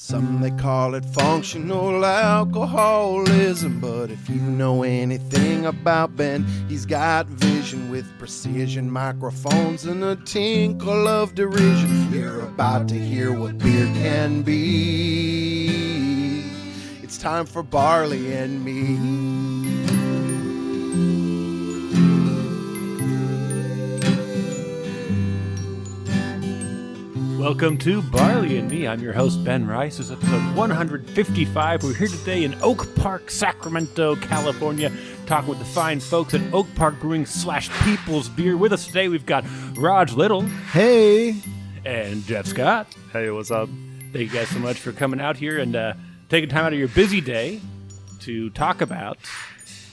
Some they call it functional alcoholism, but if you know anything about Ben, he's got vision with precision, microphones and a tinkle of derision. You're about to hear what beer can be. It's time for Barley and Me. Welcome to Barley and Me. I'm your host, Ben Rice. This is episode 155. We're here today in Oak Park, Sacramento, California, talking with the fine folks at Oak Park Brewing / People's Beer. With us today, we've got Rodg Little. Hey. And Geoff Scott. Hey, what's up? Thank you guys so much for coming out here and taking time out of your busy day to talk about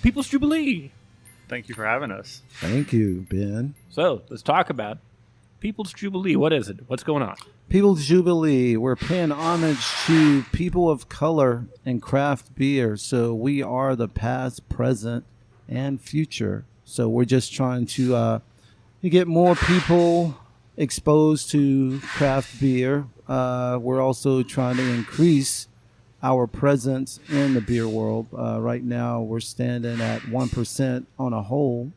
People's Jubilee. Thank you for having us. Thank you, Ben. So, let's talk about People's Jubilee. What is it? What's going on? People's Jubilee. We're paying homage to people of color and craft beer. So we are the past, present, and future. So we're just trying to get more people exposed to craft beer. We're also trying to increase our presence in the beer world. Right now, we're standing at 1% on a whole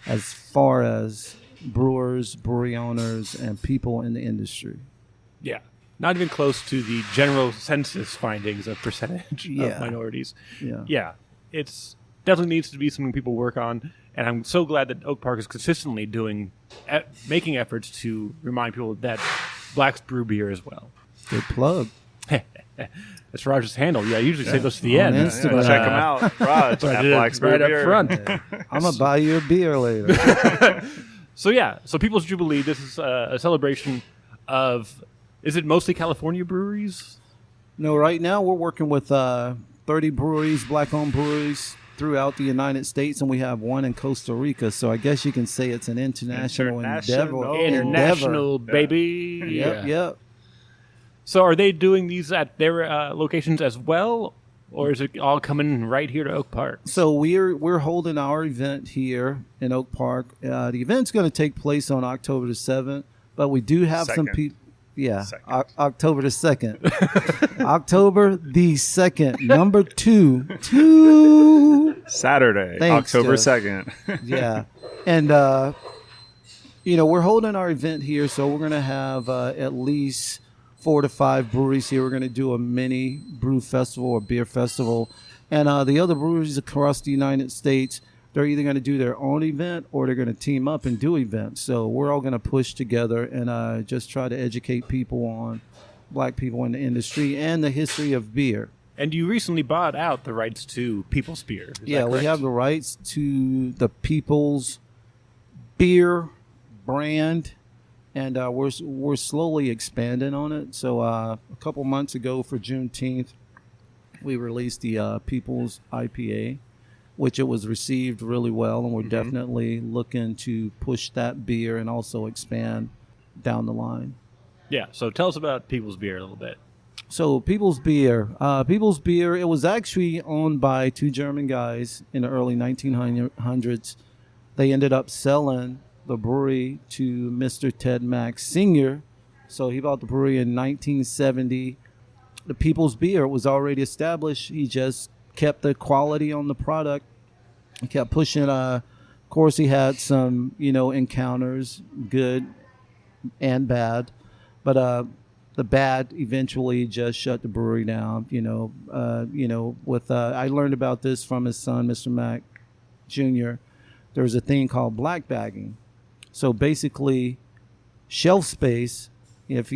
as far as brewers, brewery owners, and people in the industry. Yeah. Not even close to the general census findings of percentage of minorities. Yeah. It's definitely needs to be something people work on. And I'm so glad that Oak Park is consistently making efforts to remind people that blacks brew beer as well. Good plug. That's Rodg's handle. Yeah, I usually say those to the end. Instagram. Check them out. Rodg at Black's Brew right Beer. up front. I'm going to buy you a beer later. So People's Jubilee, this is a celebration of, is it mostly California breweries? No, right now we're working with 30 breweries, black-owned breweries throughout the United States, and we have one in Costa Rica. So I guess you can say it's an international endeavor. International, baby. Yep. So are they doing these at their locations as well, or is it all coming right here to Oak Park? So we're holding our event here in Oak Park. The event's going to take place on October the 7th, but we do have some people. Yeah, October the 2nd. October the 2nd, number 2. Saturday, Thanks, October Geoff. 2nd. Yeah. And, we're holding our event here, so we're going to have at least 4 to 5 breweries here. We're going to do a mini brew festival or beer festival. And the other breweries across the United States, they're either going to do their own event or they're going to team up and do events. So we're all going to push together and just try to educate people on black people in the industry and the history of beer. And you recently bought out the rights to People's Beer. Is Yeah, that we correct? have the rights to the People's Beer brand. And we're slowly expanding on it. So a couple months ago for Juneteenth, we released the People's IPA, which it was received really well. And we're definitely looking to push that beer and also expand down the line. Yeah, so tell us about People's Beer a little bit. So People's Beer. People's Beer, it was actually owned by 2 German guys in the early 1900s. They ended up selling the brewery to Mr. Ted Mack Sr. So he bought the brewery in 1970. The People's Beer was already established. He just kept the quality on the product. He kept pushing. Of course, he had some, encounters, good and bad. But the bad eventually just shut the brewery down. I learned about this from his son, Mr. Mack Jr. There's a thing called black bagging. So basically, shelf space, if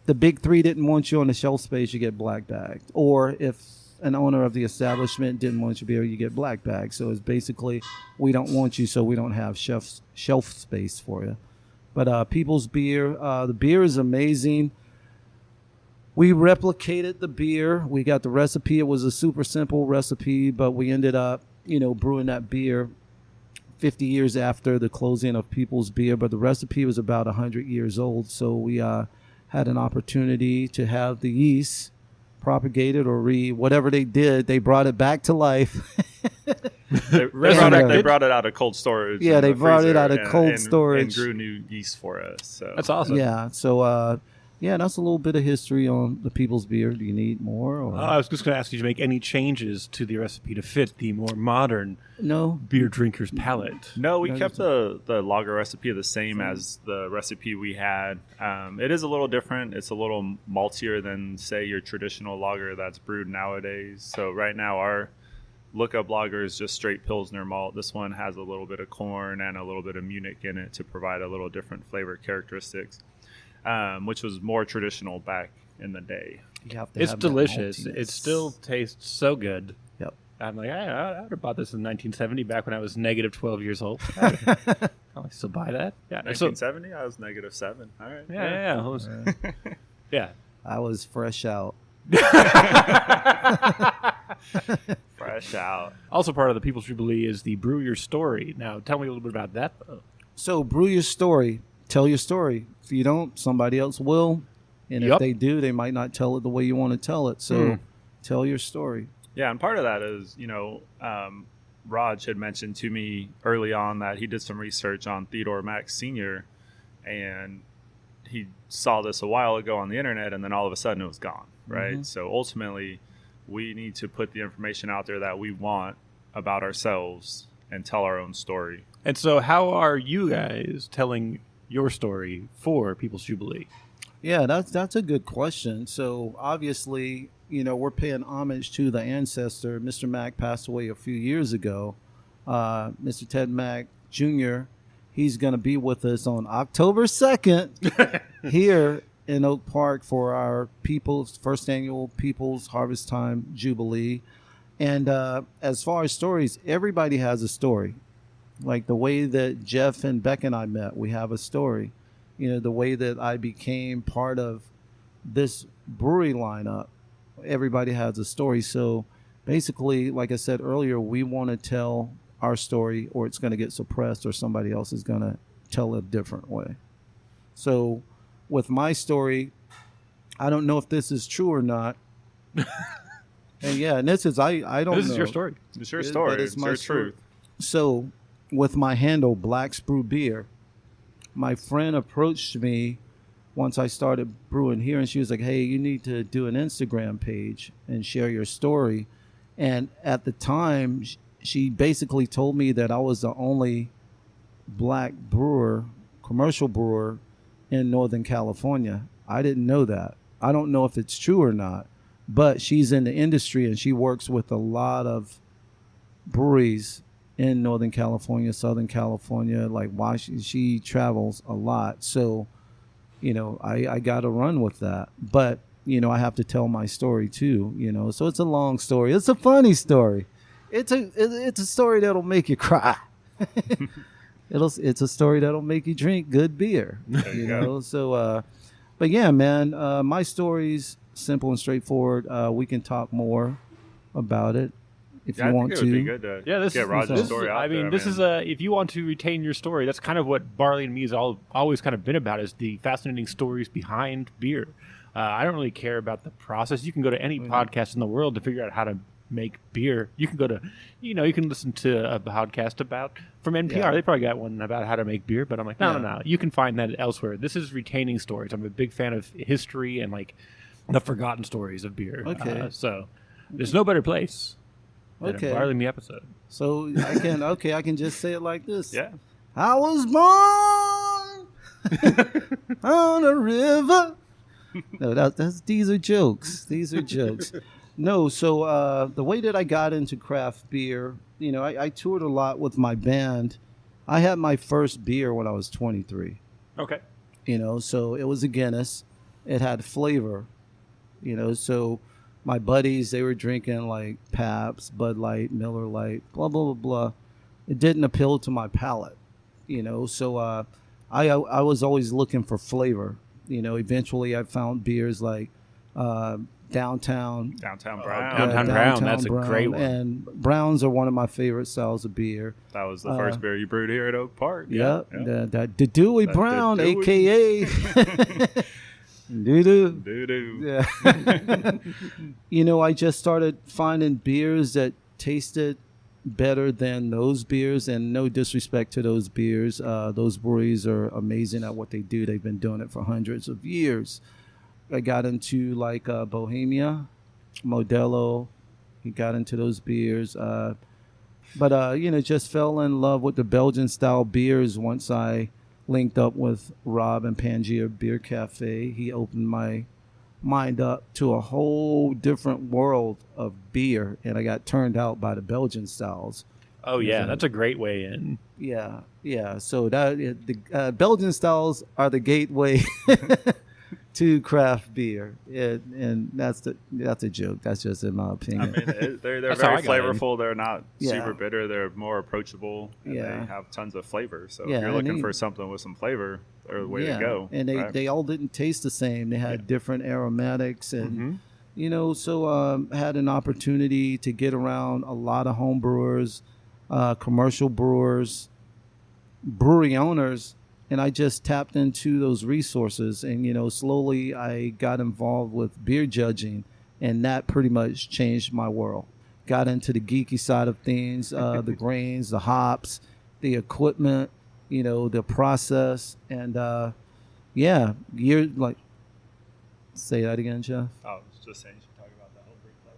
the big 3 didn't want you on the shelf space, you get black bagged. Or if an owner of the establishment didn't want you beer, you get black bagged. So it's basically, we don't want you, so we don't have shelf space for you. But People's Beer, the beer is amazing. We replicated the beer. We got the recipe. It was a super simple recipe, but we ended up, brewing that beer 50 years after the closing of People's Beer, but the recipe was about 100 years old. So we had an opportunity to have the yeast propagated or whatever they did. They brought it back to life. They brought it out of cold storage. Yeah, they brought it out of cold storage. And grew new yeast for us. So that's awesome. Yeah. So, Yeah, that's a little bit of history on the People's Beer. Do you need more? Or? I was just going to ask you to make any changes to the recipe to fit the more modern beer drinker's palate. No, we kept the lager recipe the same as the recipe we had. It is a little different. It's a little maltier than, say, your traditional lager that's brewed nowadays. So right now our lookup lager is just straight Pilsner malt. This one has a little bit of corn and a little bit of Munich in it to provide a little different flavor characteristics. Which was more traditional back in the day. It's delicious. It still tastes so good. Yep. I'm like, I would have bought this in 1970 back when I was negative 12 years old. I still buy that. Yeah. 1970? I was -7. All right. Yeah. Yeah. I was fresh out. Fresh out. Also part of the People's Jubilee is the Brew Your Story. Now, tell me a little bit about that, though. So, Brew Your Story. Tell your story. If you don't, somebody else will. And if they do, they might not tell it the way you want to tell it. So tell your story. Yeah, and part of that is, Rodg had mentioned to me early on that he did some research on Theodore Mack Sr. and he saw this a while ago on the internet, and then all of a sudden it was gone, right? Mm-hmm. So ultimately, we need to put the information out there that we want about ourselves and tell our own story. And so how are you guys telling your story for People's Jubilee? Yeah, that's a good question. So obviously, we're paying homage to the ancestor. Mr. Mack passed away a few years ago. Mr. Ted Mack Jr., he's going to be with us on October 2nd here in Oak Park for our first annual People's Harvest Time Jubilee. And as far as stories, everybody has a story. Like the way that Geoff and Beck and I met, we have a story. The way that I became part of this brewery lineup, everybody has a story. So basically, like I said earlier, we want to tell our story or it's going to get suppressed or somebody else is going to tell it a different way. So with my story, I don't know if this is true or not. And this is, I don't know. This is your story. It's your story. It's your truth. So with my handle, Black's Brew Beer, my friend approached me once I started brewing here, and she was like, hey, you need to do an Instagram page and share your story. And at the time, she basically told me that I was the only black brewer, commercial brewer in Northern California. I didn't know that. I don't know if it's true or not, but she's in the industry and she works with a lot of breweries in Northern California, Southern California, like Washington. She travels a lot. So, I got to run with that. But, I have to tell my story too, So it's a long story. It's a funny story. It's a story that'll make you cry. It's a story that'll make you drink good beer, So, but yeah, man, my story's simple and straightforward. We can talk more about it. If you want to, it would be good to get Rodg's story out there. This is if you want to retain your story, that's kind of what Barley Me has always kind of been about, is the fascinating stories behind beer. I don't really care about the process. You can go to any podcast in the world to figure out how to make beer. You can go to, you can listen to a podcast from NPR. Yeah. They probably got one about how to make beer, but I'm like, no. You can find that elsewhere. This is retaining stories. I'm a big fan of history and like the forgotten stories of beer. Okay. So there's no better place. Okay. Barley Me episode. So I can just say it like this. Yeah. I was born on a river. No, these are jokes. No, so the way that I got into craft beer, I toured a lot with my band. I had my first beer when I was 23. Okay. So it was a Guinness. It had flavor. So my buddies, they were drinking like Pabst, Bud Light, Miller Lite, blah, blah, blah, blah. It didn't appeal to my palate, So I was always looking for flavor. Eventually I found beers like Downtown Brown. Downtown Brown, that's a great one. And Browns are one of my favorite styles of beer. That was the first beer you brewed here at Oak Park. Yep. The Dewey Brown, a.k.a. Doo-doo. Yeah. I just started finding beers that tasted better than those beers, and no disrespect to those beers. Those breweries are amazing at what they do. They've been doing it for hundreds of years. I got into like Bohemia, Modelo. He got into those beers. But just fell in love with the Belgian style beers once I linked up with Rob and Pangea Beer Cafe. He opened my mind up to a whole different world of beer, and I got turned out by the Belgian styles. Oh yeah, that's a great way in. Yeah. So the Belgian styles are the gateway to craft beer, and that's a joke. That's just in my opinion. I mean, they're very flavorful. They're not super bitter. They're more approachable. And they have tons of flavor. So if you're looking for something with some flavor, they're the way to go. And they all didn't taste the same. They had different aromatics, and so had an opportunity to get around a lot of home brewers, commercial brewers, brewery owners. And I just tapped into those resources, and slowly I got involved with beer judging, and that pretty much changed my world. Got into the geeky side of things, the grains, the hops, the equipment, the process, and you're like, say that again, Geoff. Oh, I was just saying you should talk about the homebrew club.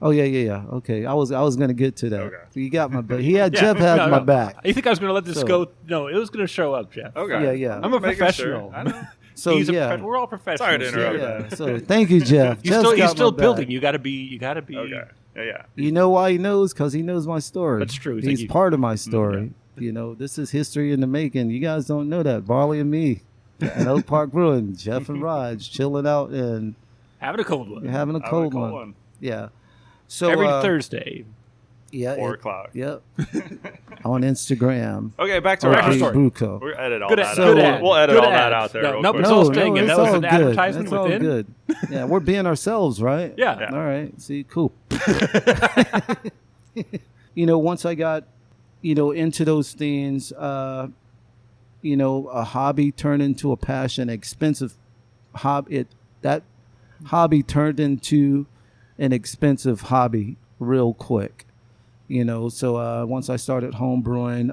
Oh yeah. Okay, I was going to get to that. Okay. You got my back. Geoff has my back. You think I was going to let this go? No, it was going to show up, Geoff. Okay. Yeah. I'm a professional. Sure. I know. So we're all professionals. Sorry to interrupt. Yeah. So thank you, Geoff. You're still building. You got to be. Okay. Yeah. You know why he knows? Because he knows my story. That's true. He's part of my story. This is history in the making. You guys don't know that. Barley and Me and Oak Park Brewing, Geoff and Rodg chilling out and having a cold one. Having a cold one. Yeah. So every Thursday. Yeah. 4 o'clock. Yep. On Instagram. Okay, back to our story. We'll edit all good that ad. We'll edit all that out there. It's all staying in. That was an advertisement it's all within. Good. Yeah, we're being ourselves, right? Yeah. All right. See, cool. Once I got, into those things, a hobby turned into a passion, expensive hobby. That hobby turned into an expensive hobby real quick. So once I started home brewing,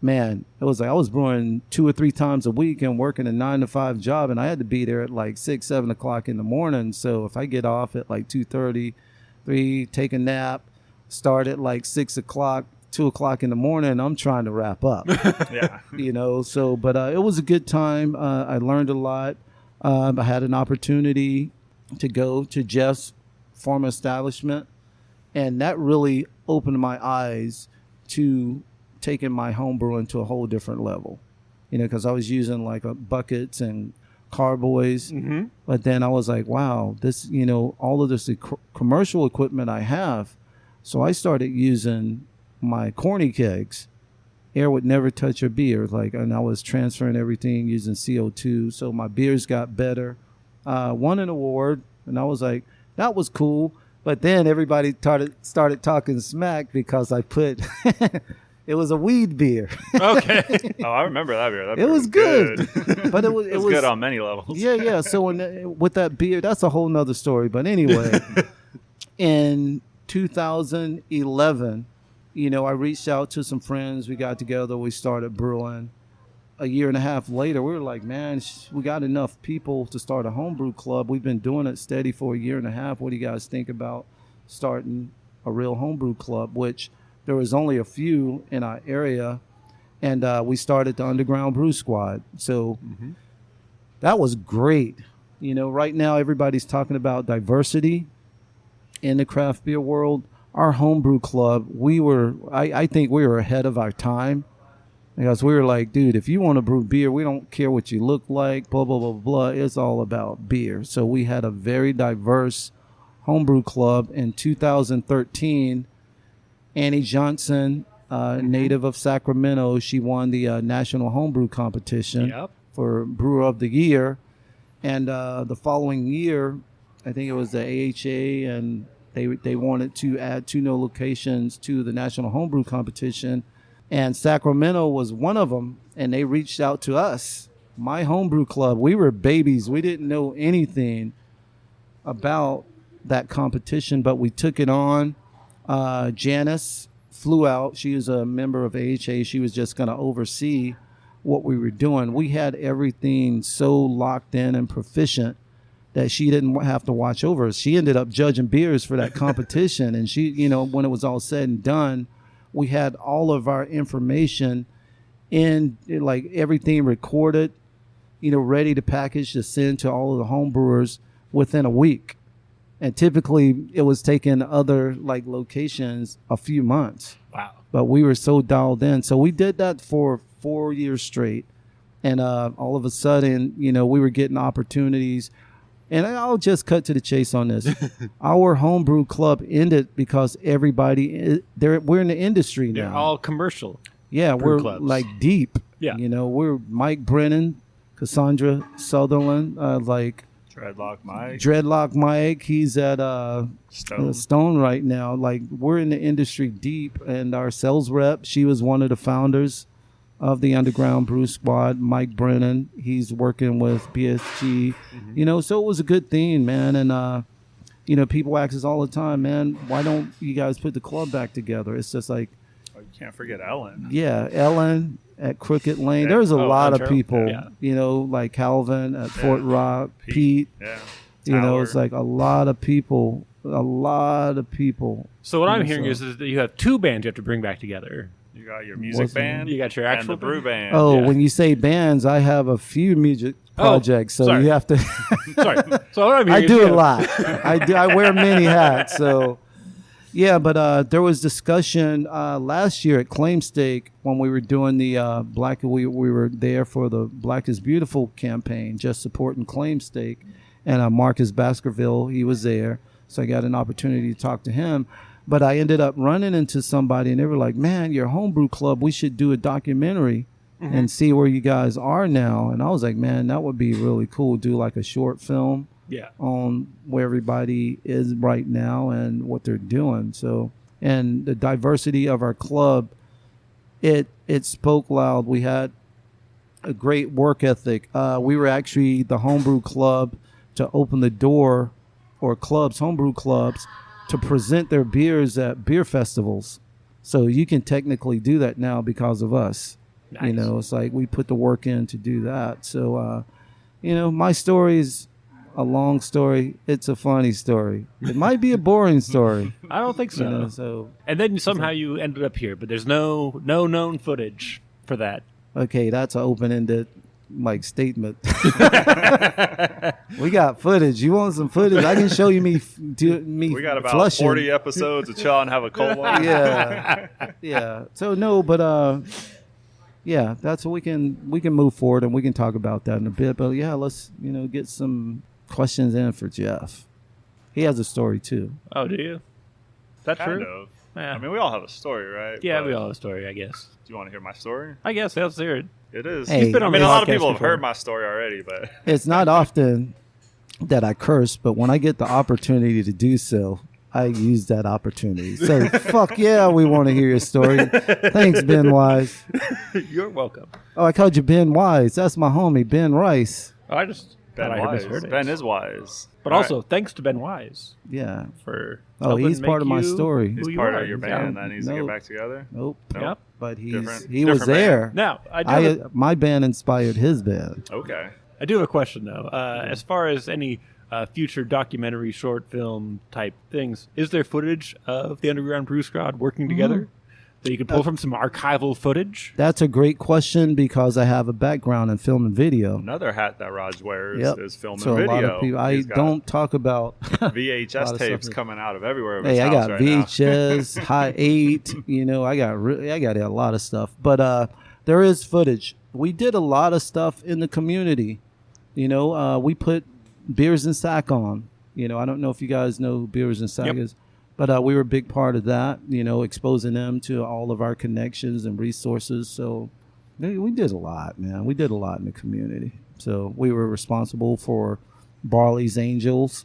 man, it was like I was brewing 2 or 3 times a week and working a 9 to 5 job, and I had to be there at like 6, 7 o'clock in the morning. So if I get off at like 2:30, 3, take a nap, start at like 6 o'clock, 2 o'clock in the morning, I'm trying to wrap up. Yeah. So, but it was a good time. I learned a lot. I had an opportunity to go to Geoff's former establishment, and that really opened my eyes to taking my home brewing to a whole different level. Because I was using like buckets and carboys, but then I was like, wow, this, all of this commercial equipment I have. So I started using my corny kegs. Air would never touch a beer, and I was transferring everything using CO2. So my beers got better. Won an award, and I was like, that was cool. But then everybody started talking smack because I put it was a weed beer. Okay. Oh, I remember that beer. That it was good. But it was good on many levels. Yeah. So with that beer, that's a whole nother story. But anyway, in 2011, I reached out to some friends. We got together. We started brewing. A year and a half later, we were like, man, we got enough people to start a homebrew club. We've been doing it steady for a year and a half. What do you guys think about starting a real homebrew club? Which there was only a few in our area, and we started the Underground Brew Squad. So that was great. Right now everybody's talking about diversity in the craft beer world. Our homebrew club, I think we were ahead of our time. Because we were like, dude, if you want to brew beer, we don't care what you look like, blah, blah, blah, blah. It's all about beer. So we had a very diverse homebrew club. In 2013, Annie Johnson, native of Sacramento, she won the National Homebrew Competition for Brewer of the Year. And the following year, I think it was the AHA, and they wanted to add 2 new locations to the National Homebrew Competition. And Sacramento was one of them, and they reached out to us, my homebrew club. We were babies. We didn't know anything about that competition, but we took it on. Janice flew out. She was a member of AHA. She was just going to oversee what we were doing. We had everything so locked in and proficient that she didn't have to watch over us. She ended up judging beers for that competition. And she, you know, when it was all said and done, we had all of our information in, like, everything recorded, you know, ready to package to send to all of the home brewers within a week. And typically it was taking other, like, locations a few months. Wow. But we were so dialed in. So we did that for 4 years straight. And all of a sudden, you know, we were getting opportunities. And I'll just cut to the chase on this. Our homebrew club ended because everybody, we're in the industry now. They're all commercial. Yeah, we're clubs. like deep. Yeah. You know, we're Mike Brennan, Cassandra Sutherland, like Dreadlock Mike. He's at Stone right now. Like, we're in the industry deep. And our sales rep, she was one of the founders of the Underground Brew Squad, Mike Brennan. He's working with BSG. You know, so it was a good thing, man. And, you know, people ask us all the time, man, why don't you guys put the club back together? It's just like, you can't forget Ellen. Yeah, Ellen at Crooked Lane. There's a lot of people, you know, like Calvin at Fort Rock, Pete. Yeah. You know, it's like a lot of people. So what I'm hearing is that you have two bands you have to bring back together. You got your music band. You got your actual and the brew band. Oh, when you say bands, I have a few music projects, so sorry. you have to. Sorry. So what I'm hearing I do a lot. I wear many hats. So, yeah, but there was discussion last year at Claim Stake when we were doing the Black. We were there for the Black is Beautiful campaign, just supporting Claim Stake, and Marcus Baskerville, he was there, so I got an opportunity to talk to him. But I ended up running into somebody, and they were like, man, your homebrew club, we should do a documentary and see where you guys are now. And I was like, man, that would be really cool. Do like a short film on where everybody is right now and what they're doing. So, and the diversity of our club, it spoke loud. We had a great work ethic. We were actually the homebrew club to open the door, or clubs, homebrew clubs, to present their beers at beer festivals. So you can technically do that now because of us. Nice. You know, it's like we put the work in to do that. So, you know, my story is a long story. It's a funny story. It might be a boring story. I don't think so. You know, and then somehow you ended up here, but there's no known footage for that. Okay, that's an open-ended like statement. We got footage. You want some footage? I can show you me. We got about flushing. 40 episodes of Chill and Have a Cold One. Yeah. So no, but yeah, that's what we can move forward and we can talk about that in a bit. But yeah, let's get some questions in for Geoff. He has a story too. Oh, do you? Is that kind true? of. Yeah. I mean, we all have a story, right? Yeah, we all have a story, I guess. Do you want to hear my story? I guess. Let's hear it. It is. Hey, a lot of people have heard my story already, but it's not often that I curse, but when I get the opportunity to do so, I use that opportunity. So, fuck yeah, we want to hear your story. Thanks, Ben Wise. You're welcome. Oh, I called you Ben Wise. That's my homie, Ben Rice. Oh, I just Ben thought I Wise. misheard it. Ben is wise. But also, thanks to Ben Wise. Yeah. For he's part of my story. He's part of your band that needs to get back together? Nope. Yep. But he Different was there. Now, my band inspired his band. Okay. I do have a question, though. As far as any future documentary, short film type things, is there footage of the Underground Brew Squad working together that you could pull from some archival footage? That's a great question because I have a background in film and video. Another hat that Rodg wears is film so and video. A lot of people, I don't talk about VHS tapes coming out of everywhere. Hey, I got VHS, High 8. I got a lot of stuff. But there is footage. We did a lot of stuff in the community. We put Beers and Sack on. I don't know if you guys know who Beers and Sack is. But we were a big part of that, exposing them to all of our connections and resources. So we did a lot, man. We did a lot in the community. So we were responsible for Barley's Angels,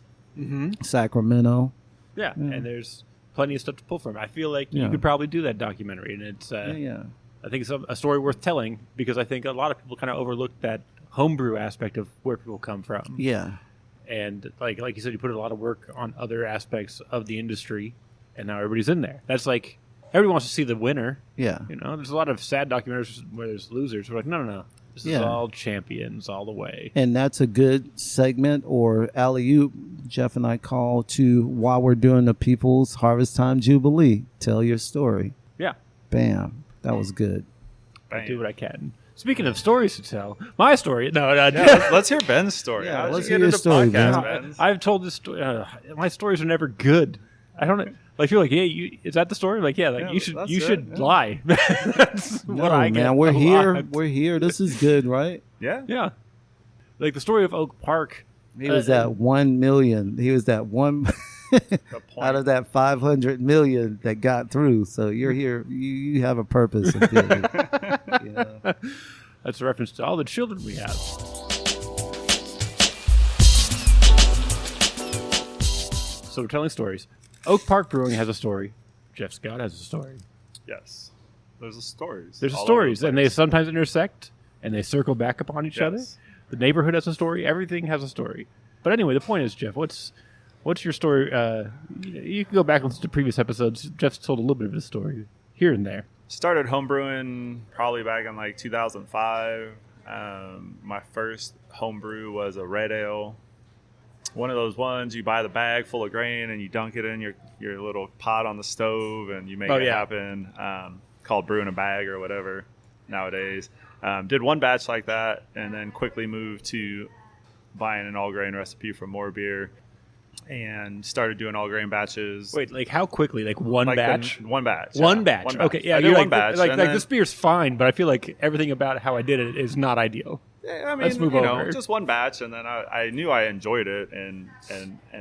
Sacramento. Yeah, and there's plenty of stuff to pull from. I feel like you could probably do that documentary, and it's I think it's a story worth telling because I think a lot of people kind of overlook that homebrew aspect of where people come from. Yeah. And like you said, you put a lot of work on other aspects of the industry, and now everybody's in there. That's everybody wants to see the winner. Yeah. There's a lot of sad documentaries where there's losers. We're like, no. This is all champions all the way. And that's a good segment or alley-oop Geoff and I call to while we're doing the People's Harvest Time Jubilee. Tell your story. Yeah. Bam. That was good. I do what I can. Speaking of stories to tell, my story. No, let's hear Ben's story. Yeah, How let's did you hear get your into story, podcast, Ben. Ben? I've told this story. My stories are never good. I don't like. You're like, yeah, is that the story? Like, yeah, like you should lie. That's what I get. Man, we're here. We're here. This is good, right? Yeah. Like the story of Oak Park. He was at 1 million. He was that one out of that 500 million that got through. So you're here. You have a purpose. That's a reference to all the children we have. So we're telling stories. Oak Park Brewing has a story. Geoff Scott has a story. Yes. There's a stories. There's all stories, over the and they place. sometimes intersect, and they circle back upon each other. Yes. The neighborhood has a story. Everything has a story. But anyway, the point is, Geoff, what's your story? You can go back and listen to previous episodes. Geoff's told a little bit of his story here and there. Started homebrewing probably back in like 2005. My first homebrew was a red ale. One of those ones you buy the bag full of grain and you dunk it in your little pot on the stove and you make it happen. Called brewing a bag or whatever nowadays. Did one batch like that and then quickly moved to buying an all grain recipe for more beer and started doing all grain batches. Wait, like how quickly? Like one batch? One batch. One batch. Okay, yeah. I You're did like, one batch. like this beer's fine, but I feel like everything about how I did it is not ideal. Yeah, I mean, Let's move over. Just one batch, and then I knew I enjoyed it and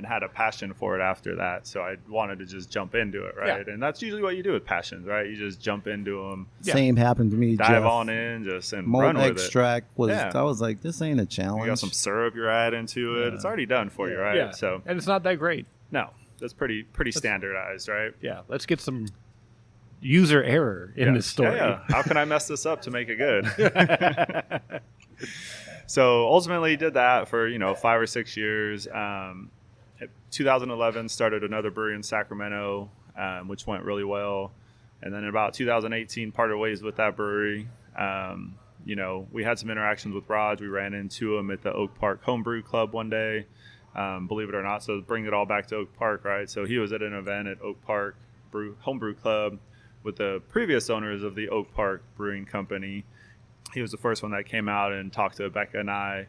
had a passion for it after that. So I wanted to just jump into it, right? Yeah. And that's usually what you do with passions, right? You just jump into them. Yeah. Same happened to me, Dive Geoff. on in, and malt run with extract it. was. I was like, this ain't a challenge. You got some syrup you're adding to it. It's already done for you, right? Yeah. So and it's not that great. No, that's pretty standardized, right? Yeah. Let's get some user error in this story. Yeah. How can I mess this up to make it good? So ultimately did that for 5 or 6 years. 2011 started another brewery in Sacramento, which went really well. And then in about 2018 parted ways with that brewery. We had some interactions with Rodg. We ran into him at the Oak Park Homebrew Club one day, believe it or not. So bring it all back to Oak Park, right? So he was at an event at Oak Park Homebrew Club with the previous owners of the Oak Park Brewing Company. He was the first one that came out and talked to Becca and I,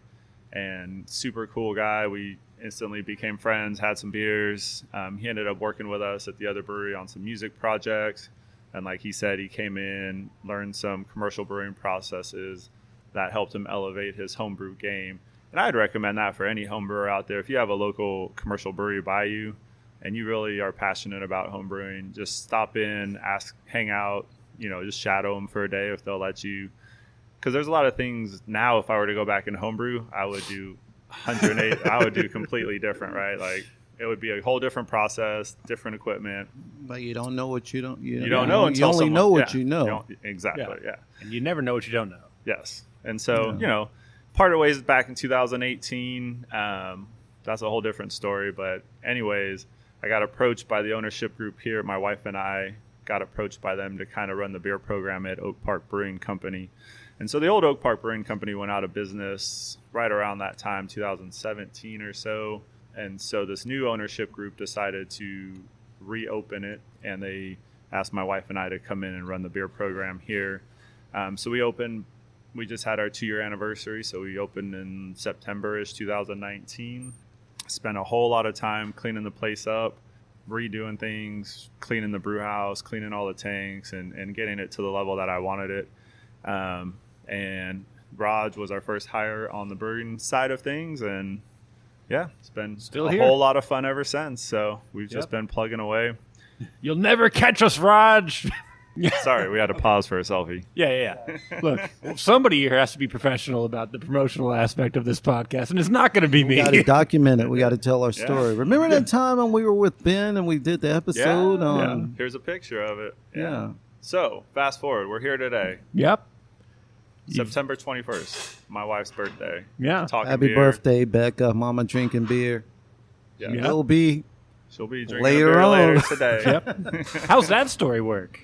and super cool guy. We instantly became friends, had some beers. He ended up working with us at the other brewery on some music projects. And like he said, he came in, learned some commercial brewing processes that helped him elevate his homebrew game. And I'd recommend that for any home brewer out there. If you have a local commercial brewery by you and you really are passionate about homebrewing, just stop in, ask, hang out, just shadow them for a day if they'll let you. Because there's a lot of things now, if I were to go back in homebrew, I would do 108. I would do completely different, right? Like it would be a whole different process, different equipment. But you don't know what you don't. You don't know until you only know what you know. Exactly. Yeah. And you never know what you don't know. Yes. And so parted ways back in 2018. That's a whole different story. But anyways, I got approached by the ownership group here. My wife and I got approached by them to kind of run the beer program at Oak Park Brewing Company. And so the old Oak Park Brewing Company went out of business right around that time, 2017 or so. And so this new ownership group decided to reopen it, and they asked my wife and I to come in and run the beer program here. So we opened, we just had our 2-year anniversary, so we opened in September-ish 2019. Spent a whole lot of time cleaning the place up, redoing things, cleaning the brew house, cleaning all the tanks, and getting it to the level that I wanted it. And Rodg was our first hire on the brewing side of things, and it's been a whole lot of fun ever since. So we've just been plugging away. You'll never catch us, Rodg. Sorry, we had to pause for a selfie. Yeah. Look, somebody here has to be professional about the promotional aspect of this podcast, and it's not going to be me. We got to document it. We got to tell our story. Remember that time when we were with Ben and we did the episode on... Here's a picture of it. Yeah. So, fast forward. We're here today. Yep. September 21st, my wife's birthday. Yeah. Happy birthday, Becca. Mama drinking beer. Yeah. She'll be drinking later a beer on. later today. Yep. How's that story work?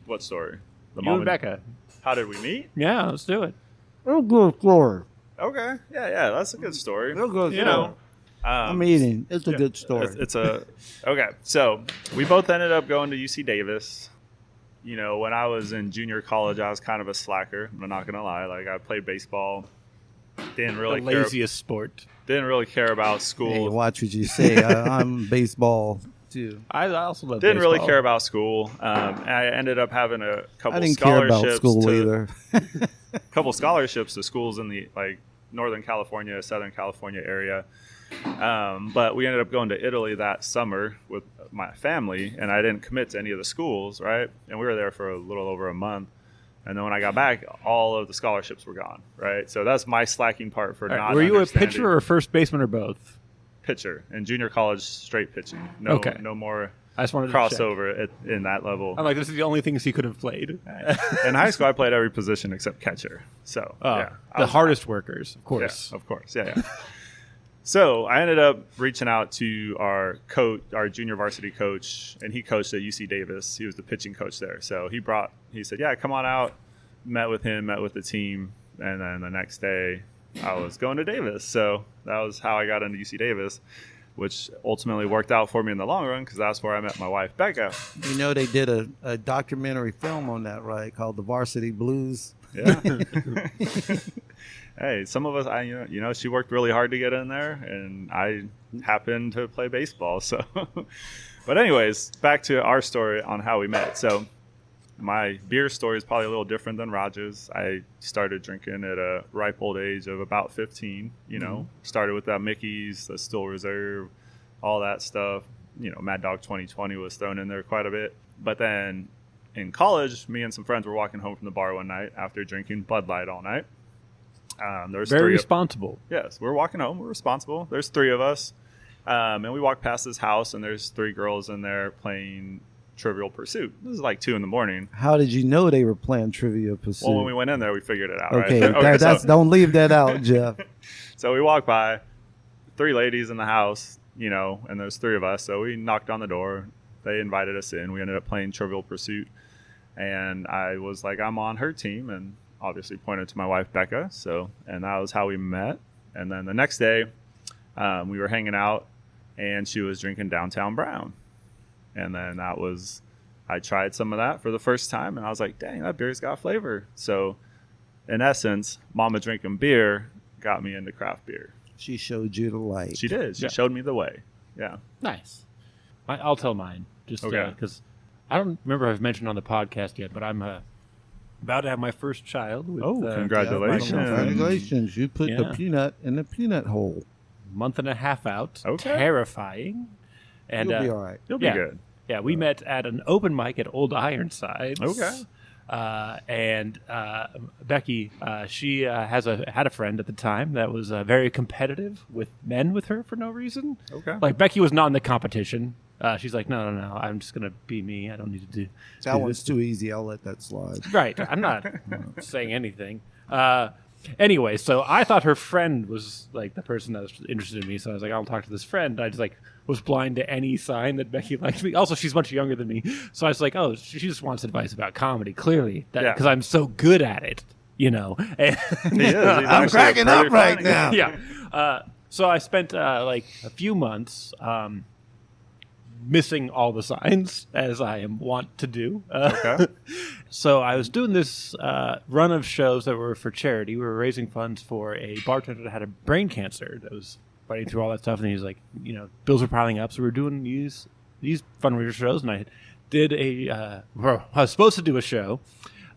What story? You and Becca. How did we meet? Yeah, let's do it. It's a good story. Okay. Yeah. That's a good story. It's a good You story. know, I'm eating. It's a good story. It's a okay. So we both ended up going to UC Davis. You know, when I was in junior college, I was kind of a slacker. I'm not gonna lie. Like I played baseball. Didn't really The laziest sport. Didn't really care about school. Hey, watch what you say. I'm baseball too. I also love Didn't baseball. really care about school. I ended up having a couple I didn't care scholarships about school to, either. couple scholarships to schools in the Northern California, Southern California area. But we ended up going to Italy that summer with my family, and I didn't commit to any of the schools, right? And we were there for a little over a month. And then when I got back, all of the scholarships were gone, right? So that's my slacking part for not Were you a understanding. pitcher or a first baseman or both? Pitcher. In junior college, straight pitching. No, Okay. no more I just wanted to check. crossover in that level. I'm like, this is the only things he could have played. In high school, I played every position except catcher. So, yeah. The hardest workers, of course. Yeah, of course. Yeah. So I ended up reaching out to our coach, our junior varsity coach, and he coached at UC Davis. He was the pitching coach there. So he said, yeah, come on out. Met with him, met with the team. And then the next day I was going to Davis. So that was how I got into UC Davis, which ultimately worked out for me in the long run because that's where I met my wife, Becca. You know, they did a documentary film on that, right? Called The Varsity Blues. Yeah. Hey, some of us, you know, she worked really hard to get in there, and I happened to play baseball. So, but anyways, back to our story on how we met. So, my beer story is probably a little different than Rodg's. I started drinking at a ripe old age of about 15. You know, started with that Mickey's, the Still Reserve, all that stuff. You know, Mad Dog 2020 was thrown in there quite a bit. But then in college, me and some friends were walking home from the bar one night after drinking Bud Light all night. There's Very responsible. Yes, we're walking home. We're responsible. There's three of us. And we walk past this house, and there's three girls in there playing Trivial Pursuit. This is like 2 a.m. How did you know they were playing Trivia Pursuit? Well, when we went in there, we figured it out. Okay, Right? that's don't leave that out, Geoff. So we walk by, 3 ladies in the house, you know, and there's 3 of us. So we knocked on the door. They invited us in. We ended up playing Trivial Pursuit. And I was like, I'm on her team, and obviously pointed to my wife, Becca. And that was how we met. And then the next day, we were hanging out, and she was drinking Downtown Brown. And then I tried some of that for the first time, and I was like, dang, that beer's got flavor. So in essence, Mama drinking beer got me into craft beer. She showed you the light. She did. She showed me the way. Yeah. Nice. I'll tell mine. Just because I don't remember if I've mentioned on the podcast yet, but I'm about to have my first child. With, congratulations. Congratulations. You put the peanut in the peanut hole. Month and a half out. Okay. terrifying. And you'll be all right. You'll be good. Yeah, we met at an open mic at Old Ironsides. Okay. And Becky, she had a friend at the time that was very competitive with men with her for no reason. Okay. Like Becky was not in the competition. She's like, no, I'm just gonna be me. I don't need to do That one's too easy. I'll let that slide. Right. I'm not saying anything. Anyway, so I thought her friend was like the person that was interested in me. So I was like, I'll talk to this friend. I just like was blind to any sign that Becky liked me. Also, she's much younger than me. So I was like, oh, she just wants advice about comedy, clearly. Because I'm so good at it, you know. And He is. I'm cracking up right now. Yeah. So I spent like a few months missing all the signs, as I am wont to do. Okay. So I was doing this run of shows that were for charity. We were raising funds for a bartender that had a brain cancer that was fighting through all that stuff. And he was like, you know, bills were piling up. So we were doing these fundraiser shows. And I did I was supposed to do a show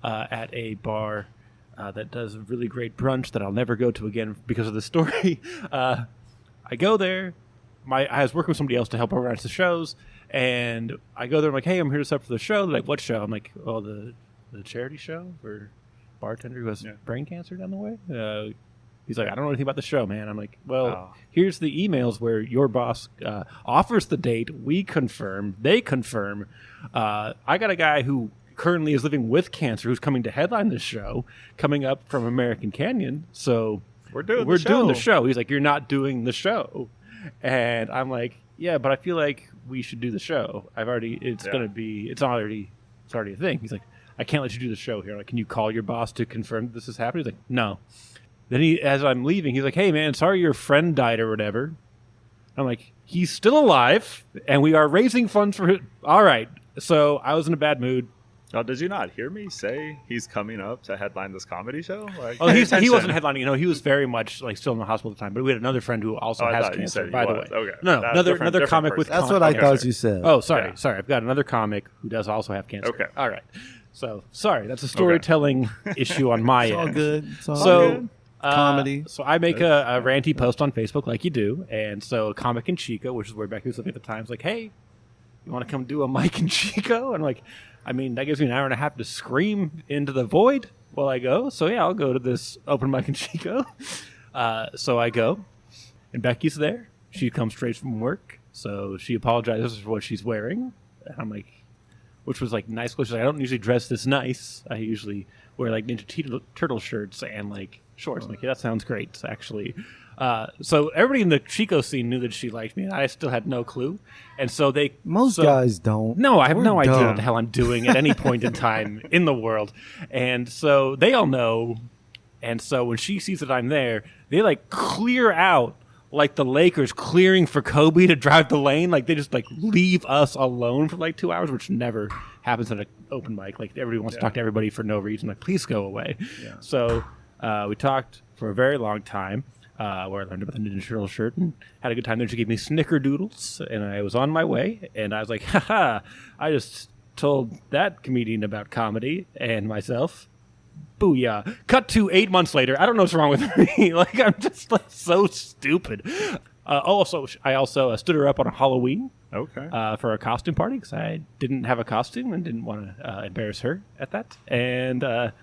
at a bar that does a really great brunch that I'll never go to again because of the story. I go there. I was working with somebody else to help organize the shows, and I go there. I'm like, "Hey, I'm here to set up for the show." They're like, "What show?" I'm like, "Oh, the charity show for bartender who has brain cancer down the way." He's like, "I don't know anything about the show, man." I'm like, "Well, here's the emails where your boss offers the date. We confirm. They confirm. I got a guy who currently is living with cancer who's coming to headline this show, coming up from American Canyon. So we're doing the show." He's like, "You're not doing the show." And I'm like, yeah, but I feel like we should do the show. It's already a thing. He's like, I can't let you do the show here. Like, can you call your boss to confirm this is happening? He's like, no. Then as I'm leaving, he's like, hey, man, sorry your friend died or whatever. I'm like, he's still alive, and we are raising funds for him. All right. So I was in a bad mood. Oh, did you not hear me say he's coming up to headline this comedy show? Like, oh, he wasn't headlining. He was very much like still in the hospital at the time. But we had another friend who also has cancer, by the way. Okay. No, another comic person. with That's what I thought you said. Oh, sorry. I've got another comic who does also have cancer. Okay. All right. So, sorry. That's a storytelling issue on my end. All good. It's all So, good. Comedy. So I make a ranty post on Facebook like you do. And so Comic in Chico, which is where Becky was living at the time, is like, hey, you want to come do a mic in Chico? And I'm like, I mean, that gives me an hour and a half to scream into the void while I go. So, yeah, I'll go to this open mic in Chico. So I go, and Becky's there. She comes straight from work. So she apologizes for what she's wearing. And I'm like, which was like nice clothes. She's like, I don't usually dress this nice. I usually wear like Ninja Turtle shirts and like shorts. I'm like, yeah, that sounds great, actually. So everybody in the Chico scene knew that she liked me, and I still had no clue. And so most guys don't. No, I have no idea dumb. what the hell I'm doing at any point in time in the world. And so they all know. And so when she sees that I'm there, they like clear out like the Lakers clearing for Kobe to drive the lane. Like they just like leave us alone for like 2 hours, which never happens at an open mic. Like everybody wants to talk to everybody for no reason. Like, please go away. Yeah. So we talked for a very long time. Where I learned about the Ninja Turtle shirt and had a good time there. She gave me snickerdoodles, and I was on my way, and I was like, haha, I just told that comedian about comedy and myself. Booyah. Cut to 8 months later. I don't know what's wrong with me. Like, I'm just like so stupid. I also stood her up on a Halloween for a costume party because I didn't have a costume and didn't want to embarrass her at that. And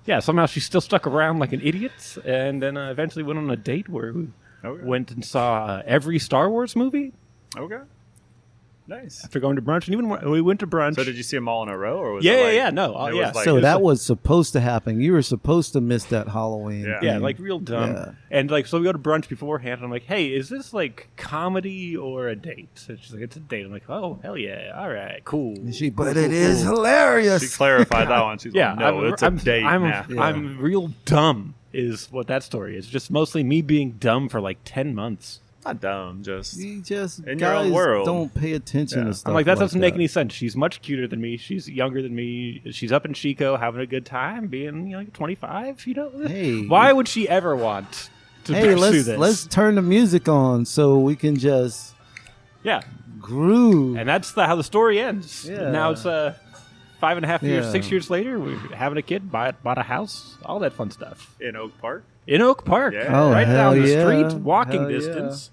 yeah, somehow she still stuck around like an idiot, and then eventually went on a date where we went and saw every Star Wars movie. Okay. Nice. After going to brunch, and even when we went to brunch. So did you see them all in a row, or was So that was supposed to happen. You were supposed to miss that Halloween. Yeah, like real dumb. Yeah. And like, so we go to brunch beforehand, and I'm like, hey, is this like comedy or a date? And she's like, it's a date. I'm like, oh, hell yeah. All right, cool. But it is hilarious. She clarified that one. She's like, no, it's a date. I'm real dumb is what that story is. Just mostly me being dumb for like 10 months. Not dumb, just in guys your own world. Don't pay attention to stuff. I'm like, that doesn't make any sense. She's much cuter than me. She's younger than me. She's up in Chico having a good time, being 25. Hey, why would she ever want to pursue this? Let's turn the music on so we can just groove. And that's how the story ends. Yeah. Now it's 5.5 years, 6 years later. We're having a kid, bought a house, all that fun stuff in Oak Park. Right down the street, walking distance.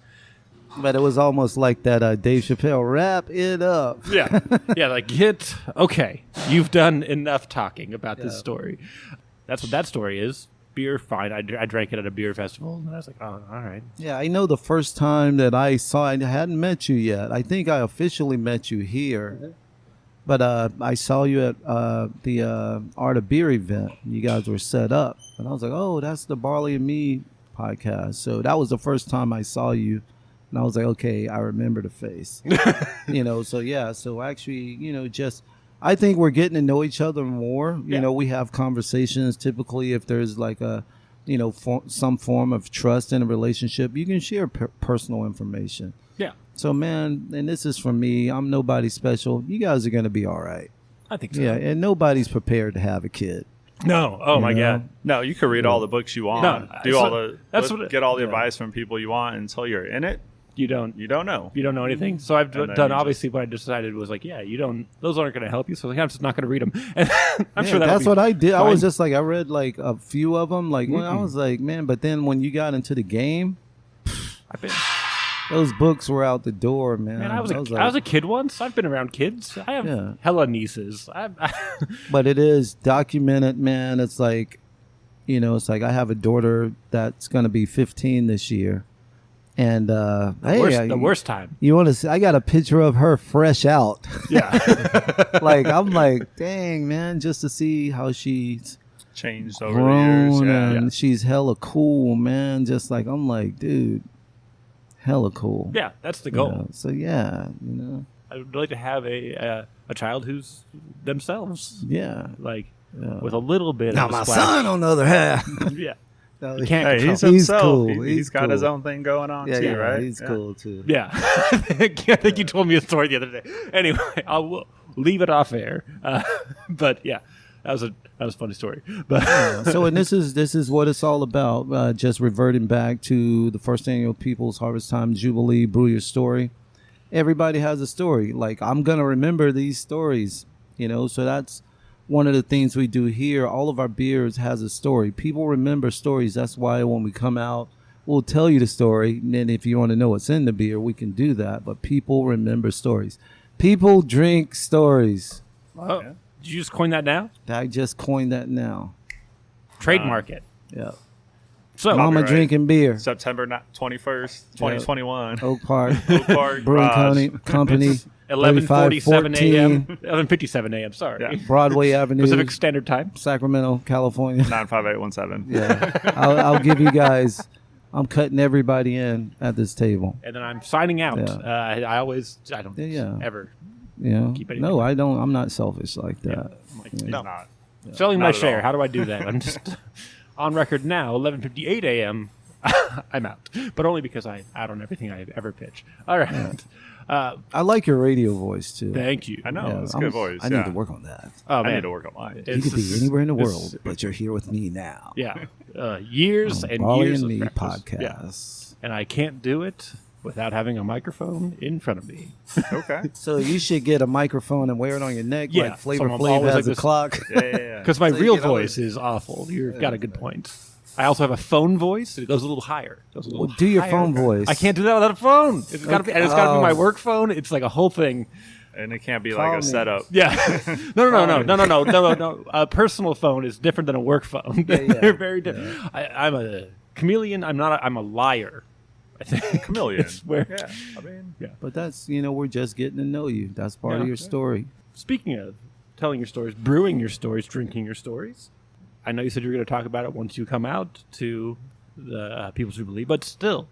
But it was almost like that Dave Chappelle, wrap it up. Like okay, you've done enough talking about this story. That's what that story is. Beer, fine. I drank it at a beer festival, and I was like, oh, all right. Yeah, I know the first time that I hadn't met you yet. I think I officially met you here. But I saw you at the Art of Beer event. You guys were set up. And I was like, oh, that's the Barley Me podcast. So that was the first time I saw you. And I was like, okay, I remember the face. So actually, I think we're getting to know each other more. You know, we have conversations. Typically, if there's like a, some form of trust in a relationship, you can share personal information. Yeah. So, man, and this is from me. I'm nobody special. You guys are going to be all right. I think so. Yeah, and nobody's prepared to have a kid. No. Oh, my God. No, you can read all the books you want. Get all the advice from people you want until you're in it. You don't know. You don't know anything. So I've done, obviously, what I decided was like, those aren't going to help you. So I'm just not going to read them. And I'm sure that's what I did. Fine. I was just like, I read like a few of them. Like, when I was like, man, but then when you got into the game, those books were out the door, man. I was a kid once. I've been around kids. I have hella nieces. But it is documented, man. It's like, it's like I have a daughter that's going to be 15 this year. And the worst time. You want to see? I got a picture of her fresh out. Yeah. Like, I'm like, dang, man, just to see how she's changed over the years. And she's hella cool, man. Just like, I'm like, dude. Hella cool. Yeah, that's the goal. So I would like to have a child who's themselves. Yeah. Like with a little bit Now of a my splash. son, on the other hand, Yeah. no, You can't Hey, control. he's himself. cool. He's got his own thing going on too, right? He's cool too. Yeah. I think you told me a story the other day. Anyway, we'll leave it off air. But yeah, that was a funny story. But So, and this is what it's all about. Just reverting back to the first annual People's Harvest Time Jubilee, Brew Your Story. Everybody has a story. Like, I'm gonna remember these stories, So that's one of the things we do here. All of our beers has a story. People remember stories. That's why when we come out, we'll tell you the story. And then if you want to know what's in the beer, we can do that. But people remember stories. People drink stories. oh, did you just coin that now? I just coined that now. Trademark it. Yeah. So Mama Copyright. drinking beer. September 21st, 2021. Oak Park Oak Park Brewing Rodg. Company. 11:47 a.m. 3514 11:57 a.m. Sorry, Yeah. Broadway Avenue, Pacific Standard Time. Sacramento, California. 95817. Yeah, I'll give you guys. I'm cutting everybody in at this table. And then I'm signing out. Yeah. I don't Yeah. ever Yeah. Keep anything. No, I don't. I'm not selfish like that. I'm like, He's no. not. Selling Not my at share. all. How do I do that? I'm just on record now. 11:58 a.m. I'm out, but only because I out on everything I've ever pitched. All right. I like your radio voice too. Thank you. I know. Yeah, It's a good voice. I yeah. need to work on that. Oh I man, need to work on mine. You It's could be just- anywhere in the it's- world, but you're here with me now. Yeah, years and Barley years and of Me practice. Yeah. podcast. And I can't do it without having a microphone in front of me. Okay. So you should get a microphone and wear it on your neck Yeah, like Flavor so I'm Flav always has like a this- clock. Yeah. Because my So you real can always- voice is awful. You've got a good point. I also have a phone voice. It goes a little higher. It goes a little Well, do your higher. phone voice. I can't do that without a phone. It's got to be, and it's got to be my Oh. work phone. It's like a whole thing. And it can't be Call like me. a setup. Yeah. No. A personal phone is different than a work phone. Yeah. They're very different. I'm a chameleon. I'm not. I'm a liar. I think Chameleon. It's where- Yeah. I mean, But that's, we're just getting to know you. That's part Yeah. of your story. Speaking of telling your stories, brewing your stories, drinking your stories, I know you said you were going to talk about it once you come out to the People's Jubilee, but still,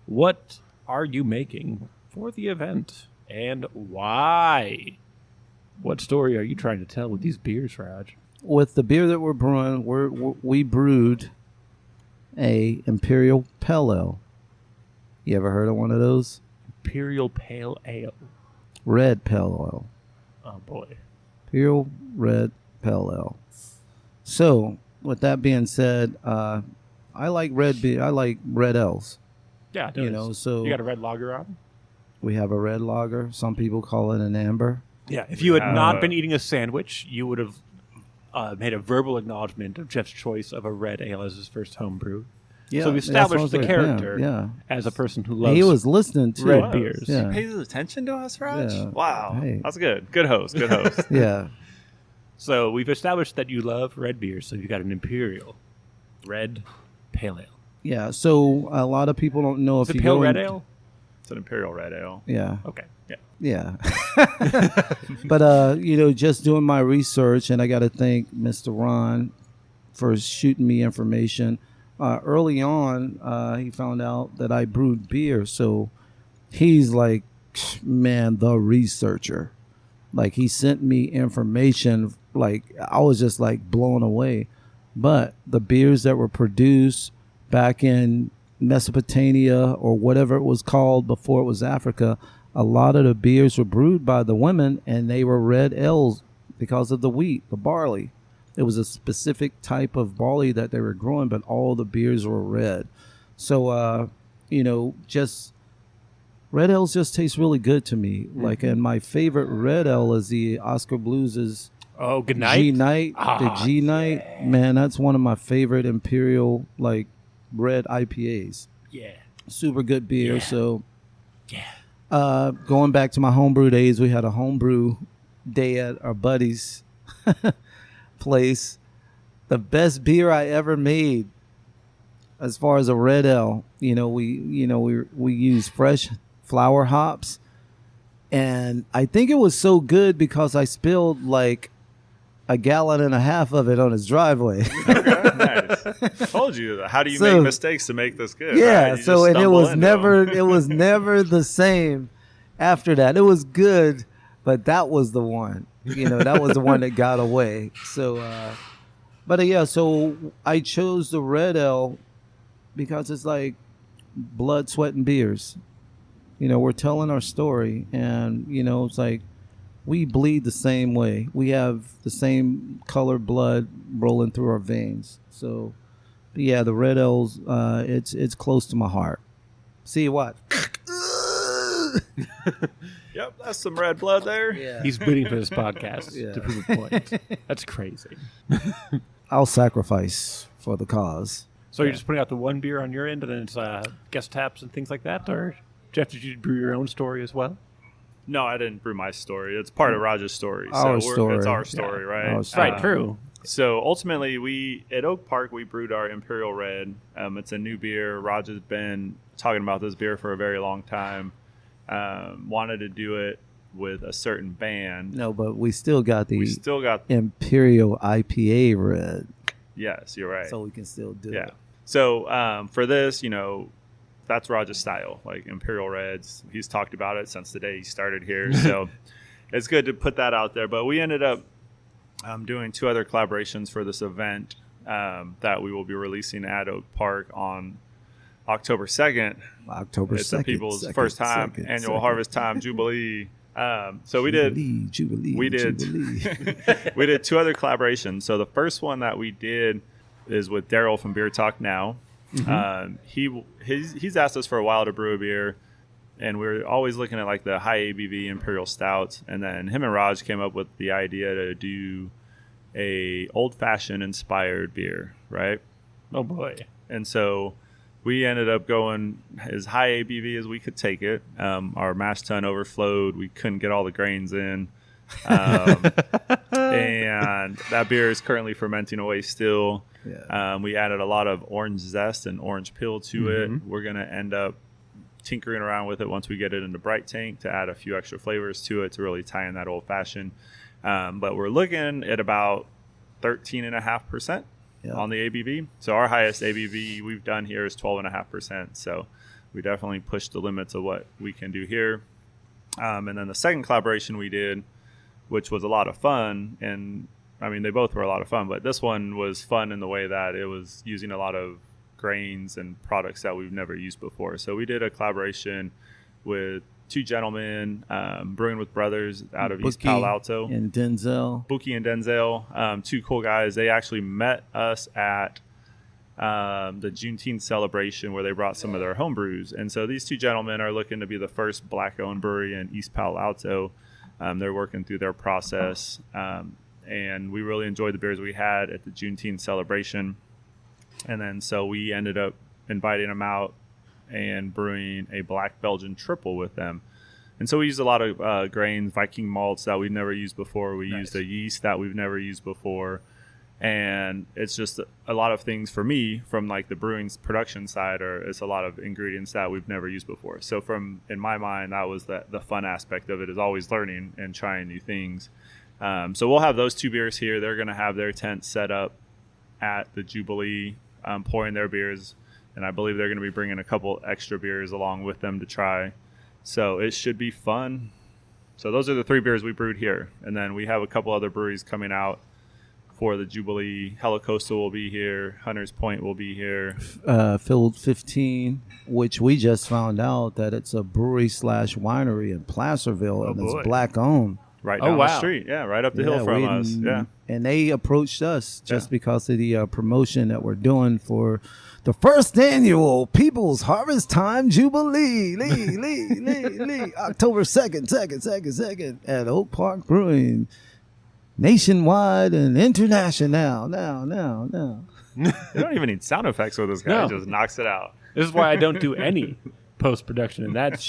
what are you making for the event and why? What story are you trying to tell with these beers, Raj? With the beer that we're brewing, we brewed a Imperial Pale Ale. You ever heard of one of those? Imperial Pale Ale. Red Pale Ale. Oh, boy. Imperial Red Pale Ale. So, with that being said, I like red beer. I like red ales. Yeah, it does. So You got a red lager on? we have a red lager. Some people call it an amber. Yeah, if you had have not a- been eating a sandwich, you would have made a verbal acknowledgement of Jeff's choice of a red ale as his first home brew. Yeah, So we that's established what the I was character Yeah. as a person who loves He was listening to red beers. Yeah. he pays attention to us, Raj? Yeah. Wow. Hey. That's good. Good host. Good host. Yeah. So we've established that you love red beers, so you've got an Imperial Red Pale Ale. Yeah. So a lot of people don't know Is if it you Pale go Red in- Ale? It's an Imperial Red Ale. Yeah. Okay. Yeah. Yeah. But, just doing my research, and I got to thank Mr. Ron for shooting me information. Early on, he found out that I brewed beer. So he's like, man, the researcher. Like, he sent me information. Like, I was just like blown away. But the beers that were produced back in Mesopotamia or whatever it was called before it was Africa, a lot of the beers were brewed by the women, and they were red ales because of the wheat, the barley. It was a specific type of barley that they were growing, but all the beers were red. So, just red ales just taste really good to me. Like, and my favorite red ale is the Oscar Blues' Oh, good night. G Night. The Ah, G Night, man, that's one of my favorite Imperial red IPAs. Yeah. Super good beer. Yeah. So, Yeah. going back to my homebrew days, we had a homebrew day at our buddy's place. The best beer I ever made, as far as a red ale, we use fresh flower hops, and I think it was so good because I spilled like a gallon and a half of it on his driveway. Nice. I told you. How do you So- make mistakes to make this good? Yeah, right? You so just and it stumble was into never them. it was never the same after that. It was good, But that was the one. That was the one that got away. So, so I chose the red ale because it's like blood, sweat, and beers. We're telling our story, and it's like we bleed the same way. We have the same colored blood rolling through our veins. So, yeah, the red ale's it's close to my heart. See what? Yep, that's some red blood there. Yeah. He's bleeding for this podcast to prove a point. That's crazy. I'll sacrifice for the cause. So you're just putting out the one beer on your end, and then it's guest taps and things like that? Or, Geoff, did you brew your own story as well? No, I didn't brew my story. It's part of Rodg's story. Our so story. It's our story, right? Our story. Right, true. So ultimately, at Oak Park, we brewed our Imperial Red. It's a new beer. Rodg has been talking about this beer for a very long time. Wanted to do it with a certain band. No, but we still got the Imperial IPA red. Yes, you're right. So we can still do it. Yeah. So for this, that's Rodg's style, like Imperial Reds. He's talked about it since the day he started here. So it's good to put that out there. But we ended up doing 2 other collaborations for this event that we will be releasing at Oak Park on October 2nd. It's the people's first time annual harvest time Jubilee. So we did 2 other collaborations. So the first one that we did is with Daryl from Beer Talk Now. Mm-hmm. He's asked us for a while to brew a beer, and we're always looking at like the high ABV Imperial Stouts. And then him and Rodg came up with the idea to do a old fashioned inspired beer, right? Oh boy! And so we ended up going as high ABV as we could take it. Our mash tun overflowed. We couldn't get all the grains in. And that beer is currently fermenting away still. Yeah. We added a lot of orange zest and orange peel to it. We're going to end up tinkering around with it once we get it into Bright Tank to add a few extra flavors to it to really tie in that old fashioned. But we're looking at about 13.5%. Yeah. On the ABV. So our highest ABV we've done here is 12.5%. So we definitely pushed the limits of what we can do here. And then the second collaboration we did, which was a lot of fun, and I mean, they both were a lot of fun, but this one was fun in the way that it was using a lot of grains and products that we've never used before. So we did a collaboration with 2 gentlemen, Brewing with Brothers out of East Palo Alto. And Denzel. Buki and Denzel, 2 cool guys. They actually met us at the Juneteenth celebration where they brought some of their home brews. And so these 2 gentlemen are looking to be the first Black-owned brewery in East Palo Alto. They're working through their process. And we really enjoyed the beers we had at the Juneteenth celebration. And then so we ended up inviting them out and brewing a Black Belgian triple with them. And so we used a lot of grains, Viking malts that we've never used before. We used a yeast that we've never used before. And it's just a lot of things for me from like the brewing production side, or it's a lot of ingredients that we've never used before. So in my mind, that was the fun aspect of it, is always learning and trying new things. So we'll have those 2 beers here. They're going to have their tent set up at the Jubilee, pouring their beers. And I believe they're going to be bringing a couple extra beers along with them to try. So it should be fun. So those are the 3 beers we brewed here. And then we have a couple other breweries coming out for the Jubilee. Helicoastal will be here. Hunters Point will be here. Field 15, which we just found out that it's a brewery / winery in Placerville, and it's Black-owned. Right down the street. Yeah, right up the hill from us. Yeah. And they approached us just because of the promotion that we're doing for the first annual People's Harvest Time Jubilee. October 2nd at Oak Park Brewing. Nationwide and international. Now. You don't even need sound effects with this guy. No. He just knocks it out. This is why I don't do any post-production in that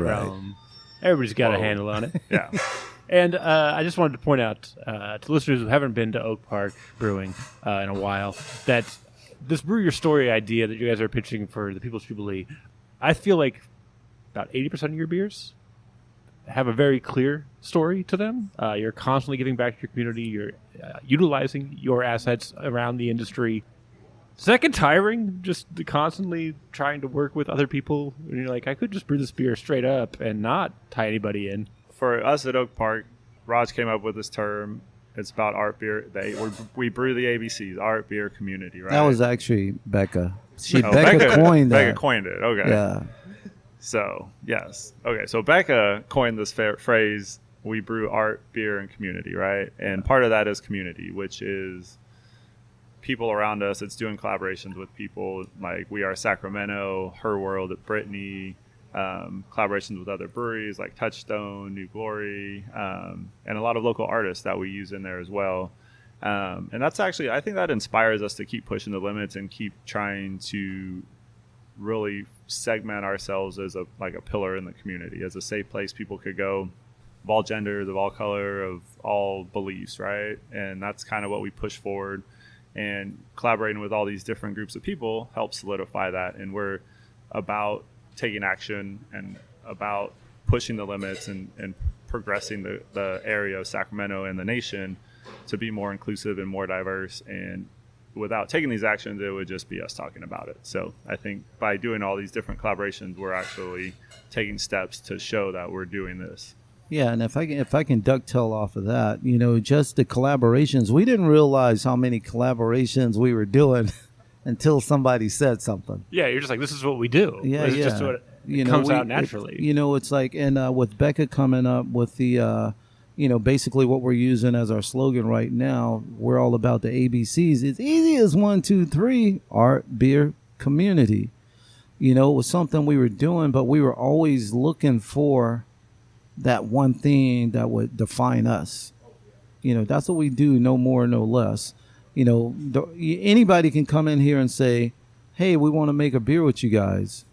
realm. Everybody's got a handle on it. Yeah. And I just wanted to point out to listeners who haven't been to Oak Park Brewing in a while that this Brew Your Story idea that you guys are pitching for the People's Jubilee, I feel like about 80% of your beers have a very clear story to them. You're constantly giving back to your community. You're utilizing your assets around the industry. Is that get tiring, just constantly trying to work with other people? And you're like, I could just brew this beer straight up and not tie anybody in. for us at Oak Park, Rodg came up with this term. It's about art, beer. We brew the ABCs, art, beer, community, right? That was actually Becca. Becca coined that. Becca coined it. Okay. Yeah. So, yes. Okay, so Becca coined this phrase, we brew art, beer, and community, right? And part of that is community, which is people around us. It's doing collaborations with people like We Are Sacramento, Her World at Brittany, collaborations with other breweries like Touchstone, New Glory, and a lot of local artists that we use in there as well. And that's actually, I think that inspires us to keep pushing the limits and keep trying to really segment ourselves as a pillar in the community, as a safe place people could go of all genders, of all color, of all beliefs, right? And that's kind of what we push forward. And collaborating with all these different groups of people helps solidify that. And we're about taking action and about pushing the limits and progressing the area of Sacramento and the nation to be more inclusive and more diverse. And without taking these actions, it would just be us talking about it. So I think by doing all these different collaborations, we're actually taking steps to show that we're doing this. Yeah, and if I can ducktail off of that, just the collaborations, we didn't realize how many collaborations we were doing until somebody said something. Yeah, you're just like, this is what we do. Yeah, this is just what comes out naturally. It's like, and with Becca coming up with the, basically what we're using as our slogan right now, we're all about the ABCs. It's easy as 1, 2, 3, art, beer, community. It was something we were doing, but we were always looking for that one thing that would define us. That's what we do, no more, no less. Anybody can come in here and say, hey, we want to make a beer with you guys.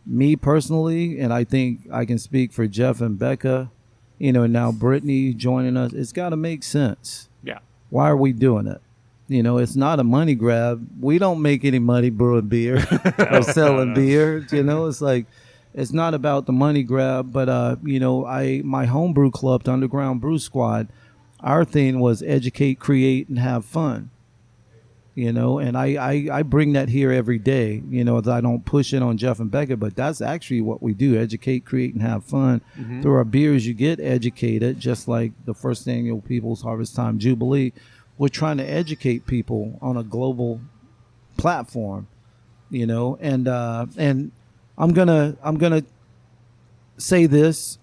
Me personally, and I think I can speak for Geoff and Becca, now Brittany joining us, it's got to make sense. Yeah. Why are we doing it? It's not a money grab. We don't make any money brewing beer or selling beer. It's like, it's not about the money grab, but my homebrew club, the Underground Brew Squad, our thing was educate, create, and have fun. And I bring that here every day. I don't push it on Geoff and Becca, but that's actually what we do: educate, create, and have fun. Mm-hmm. Through our beers, you get educated, just like the first annual People's Harvest Time Jubilee. We're trying to educate people on a global platform, and I'm gonna say this.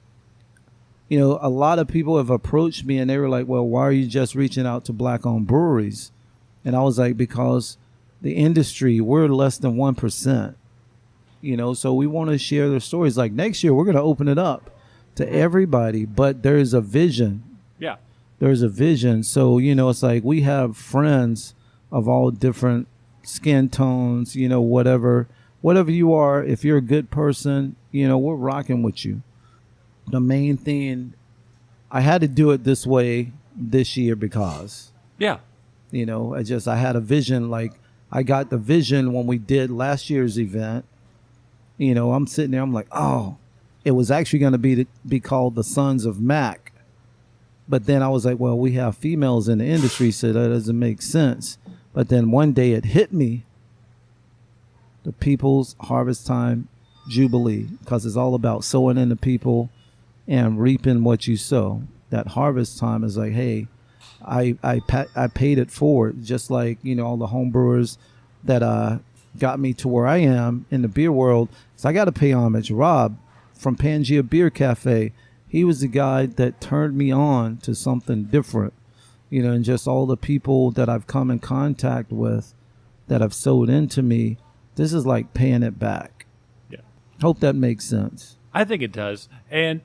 A lot of people have approached me and they were like, well, why are you just reaching out to black-owned breweries? And I was like, because the industry, we're less than 1%. So we want to share their stories. Like next year, we're going to open it up to everybody, but there's a vision. Yeah. There's a vision. So, it's like we have friends of all different skin tones, whatever you are. If you're a good person, we're rocking with you. The main thing, I had to do it this way this year because, yeah, I had a vision. Like I got the vision when we did last year's event. I'm sitting there, I'm like, oh, it was actually going to be called the Sons of Mac. But then I was like, well, we have females in the industry, so that doesn't make sense. But then one day it hit me, the People's Harvest Time Jubilee, because it's all about sowing into people and reaping what you sow. That harvest time is like, hey, I paid it forward, just like all the home brewers that got me to where I am in the beer world. So I got to pay homage. Rob from Pangea Beer Cafe, he was the guy that turned me on to something different, and just all the people that I've come in contact with that have sowed into me. This is like paying it back. Yeah. Hope that makes sense. I think it does. And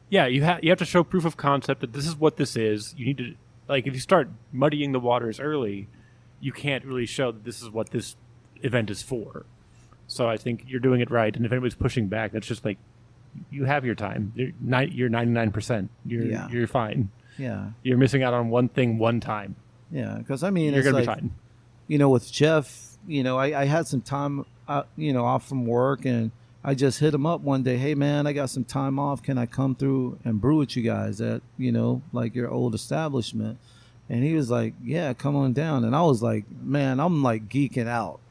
yeah, you have to show proof of concept that this is what this is. You need to, like, if you start muddying the waters early, you can't really show that this is what this event is for. So I think you're doing it right. And if anybody's pushing back, that's just like, you have your time. You're 99%. You're fine. Yeah. You're missing out on one thing one time. Yeah, because I mean, you're it's gonna like, be fine. With Geoff, I had some time, off from work, and I just hit him up one day. Hey, man, I got some time off. Can I come through and brew with you guys at, like your old establishment? And he was like, yeah, come on down. And I was like, man, I'm like geeking out.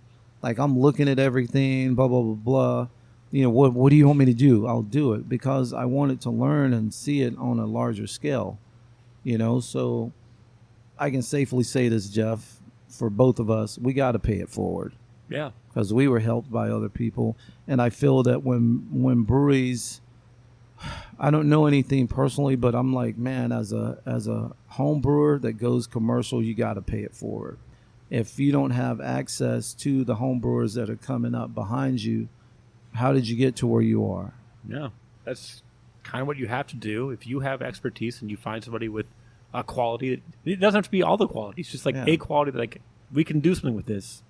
Like I'm looking at everything, blah, blah, blah, blah. what do you want me to do? I'll do it because I wanted to learn and see it on a larger scale. So I can safely say this, Geoff, for both of us, we got to pay it forward. Yeah. Because we were helped by other people. And I feel that when breweries, I don't know anything personally, but I'm like, man, as a home brewer that goes commercial, you got to pay it forward. If you don't have access to the home brewers that are coming up behind you, how did you get to where you are? Yeah, that's kind of what you have to do. If you have expertise and you find somebody with a quality, it doesn't have to be all the quality. It's just like a quality that like we can do something with this.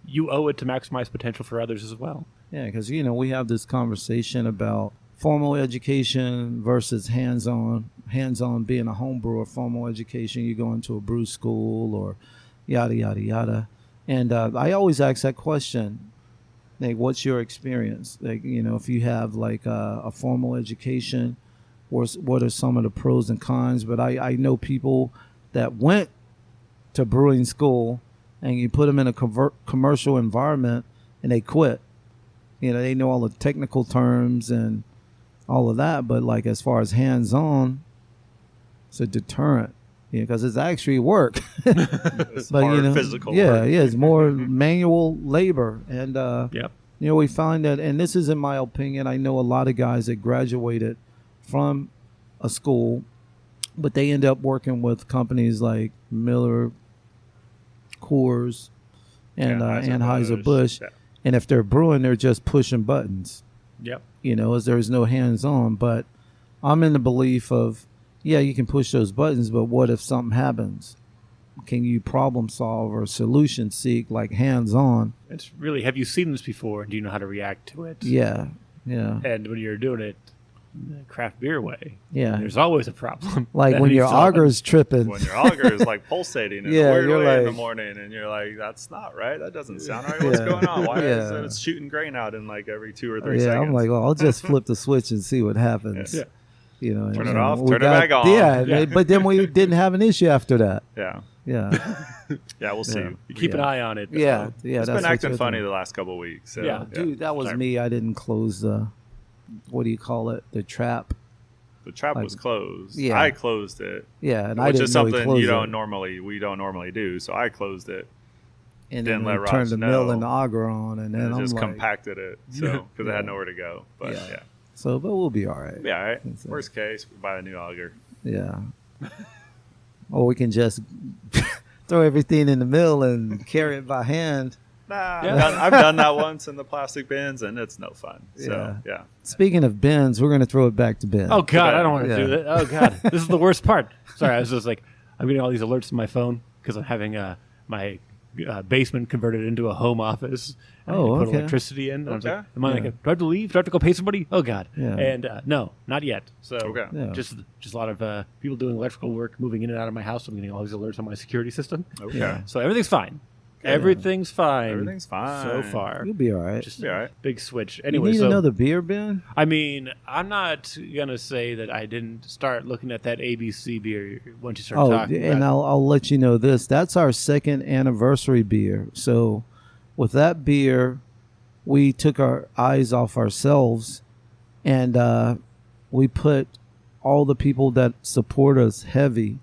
You owe it to maximize potential for others as well. Yeah, because we have this conversation about formal education versus hands-on. Hands-on being a home brewer, formal education, you go into a brew school or yada yada yada. And I always ask that question. Like, what's your experience? Like, if you have like a formal education, what are some of the pros and cons? But I know people that went to brewing school and you put them in a commercial environment and they quit. They know all the technical terms and all of that. But like, as far as hands-on, it's a deterrent. Because it's actually work. It's more physical work. Yeah, it's more manual labor. And, yep. We find that, and this is in my opinion, I know a lot of guys that graduated from a school, but they end up working with companies like Miller, Coors, and Anheuser-Busch. Yeah. And if they're brewing, they're just pushing buttons. Yep. As there's no hands-on. But I'm in the belief of, yeah, you can push those buttons, but what if something happens? Can you problem solve or solution seek like hands-on? It's really, have you seen this before? Do you know how to react to it? Yeah, yeah. And when you're doing it the craft beer way, yeah, there's always a problem. Like when your auger's tripping. When your auger is like pulsating in Yeah, a weird you're way like- in the morning, and you're like, that's not right. That doesn't sound right. What's going on? Why is it shooting grain out in like every 2 or 3 seconds? I'm like, well, I'll just flip the switch and see what happens. Yeah. Turn it off, turn it back on. Yeah, but then we didn't have an issue after that. Yeah. Yeah. Yeah, we'll see. Yeah. You keep an eye on it. Yeah. It's that's been what acting you're funny doing. the last couple of weeks. So, Yeah. Dude, that was me. I didn't close the, what do you call it? The trap. The trap was closed. Yeah. I closed it. Yeah, and I which didn't is know he something closed we it. don't normally do. So I closed it. And didn't then let we turned Rodg the know. mill and the auger on, and then And I'm just like, compacted it. So because it had nowhere to go. But Yeah. yeah. so, but we'll be all right. Yeah, all right. That's it. Worst case, we buy a new auger. Yeah. Or we can just throw everything in the mill and carry it by hand. Nah, Yeah. I've done that once in the plastic bins, and it's no fun. So yeah. Speaking of bins, we're going to throw it back to Ben. Oh, God, I don't want to Yeah. do that. Oh, God. This is the worst part. Sorry, I was just like, I'm getting all these alerts on my phone because I'm having my basement converted into a home office. And I need to put okay. electricity in. And I was like, Okay. am I like, do I have to leave? Do I have to go pay somebody? Oh, God. Yeah. And no, not yet. So Okay. Yeah. just a lot of people doing electrical work, moving in and out of my house. I'm getting all these alerts on my security system. Okay. Yeah. So everything's fine. Everything's fine. Everything's fine. So far. You'll be all right. Just Be all right. big switch. you Anyway, need so another beer, Ben? I mean, I'm not gonna say that I didn't start looking at that ABC beer once you started talking and about I'll let you know this. That's our 2nd anniversary beer. So with that beer, we took our eyes off ourselves and we put all the people that support us heavy.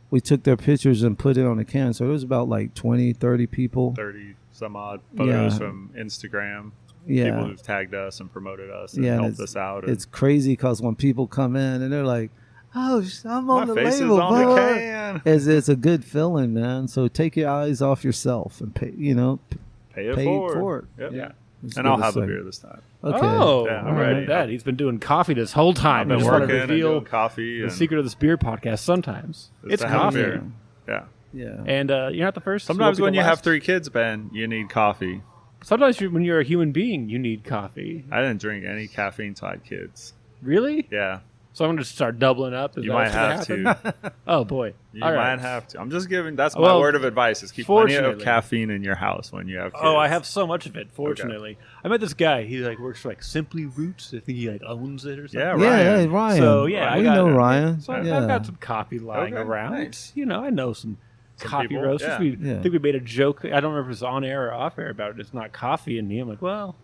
We took their pictures and put it on a can. So it was about like 20, 30 people. 30 some odd photos Yeah. from Instagram. Yeah. People who've tagged us and promoted us and Yeah, and helped us out. It's crazy because when people come in and they're like, "Oh, I'm on the my face label," is on blah. the can. It's a good feeling, man. So take your eyes off yourself and pay. Pay it pay forward. for it. Yep. Yeah. Let's And give I'll it have a second. beer this time. Okay. Oh, Yeah, I'm all ready. right. That he's been doing coffee this whole time. I've been I just want working to and reveal doing coffee. the And secret of this beer podcast. Sometimes is it's to have a coffee, beer. Yeah. Yeah. and you're not the first. Sometimes won't when be you the have last. 3 kids, Ben, you need coffee. Sometimes when you're a human being, you need coffee. I didn't drink any caffeine until I had kids. Really? Yeah. So I'm going to start doubling up. Is You that might what's gonna have happen? to. Oh boy. You All might right. have to. I'm just giving. That's my Well, word of advice: is keep plenty of fortunately- caffeine in your house when you have kids. Oh, I have so much of it. Fortunately, I met this guy. He like works for like Simply Roots. I think he like owns it or something. Yeah, Yeah, Ryan. hey, Ryan. So yeah, we I got know it. Ryan. So yeah. I've got some coffee lying Okay, around. nice. I know some coffee people, roasters. yeah. We Yeah. I think we made a joke. I don't remember if it was on air or off air about it. It's not coffee in me. I'm like, well,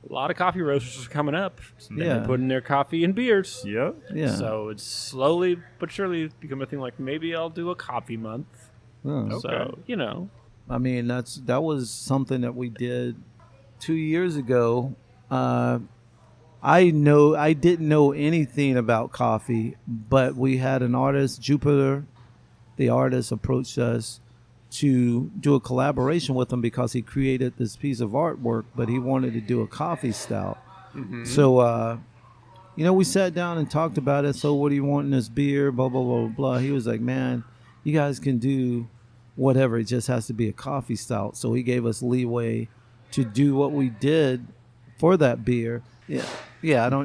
a lot of coffee roasters are coming up. And Yeah. they're putting their coffee in beers. Yep. Yeah. So it's slowly but surely become a thing like maybe I'll do a coffee month. Oh. So, you know. I mean, that was something that we did 2 years ago. I didn't know anything about coffee, but we had an artist, Jupiter. The artist approached us to do a collaboration with him because he created this piece of artwork, but he wanted to do a coffee stout. Mm-hmm. So, we sat down and talked about it. So what do you want in this beer? Blah, blah, blah, blah. He was like, man, you guys can do whatever. It just has to be a coffee stout. So he gave us leeway to do what we did for that beer. Yeah.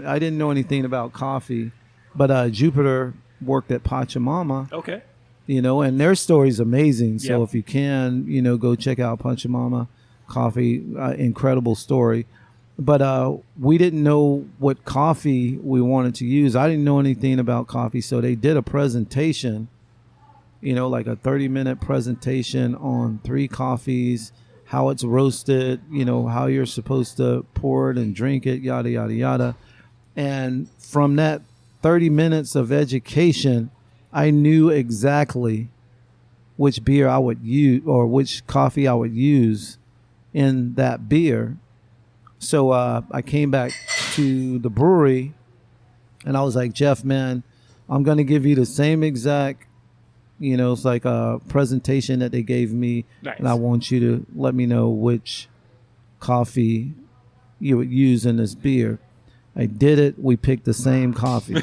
I didn't know anything about coffee, but Jupiter worked at Pachamama. Okay. And their story's amazing. So if you can, go check out Pachamama Coffee. Incredible story. But we didn't know what coffee we wanted to use. I didn't know anything about coffee, so they did a presentation, like a 30-minute presentation on 3 coffees, how it's roasted, how you're supposed to pour it and drink it, yada, yada, yada. And from that 30 minutes of education, I knew exactly which beer I would use or which coffee I would use in that beer. So I came back to the brewery and I was like, Geoff, man, I'm going to give you the same exact, it's like a presentation that they gave me. Nice. And I want you to let me know which coffee you would use in this beer. I did it. We picked the same coffee.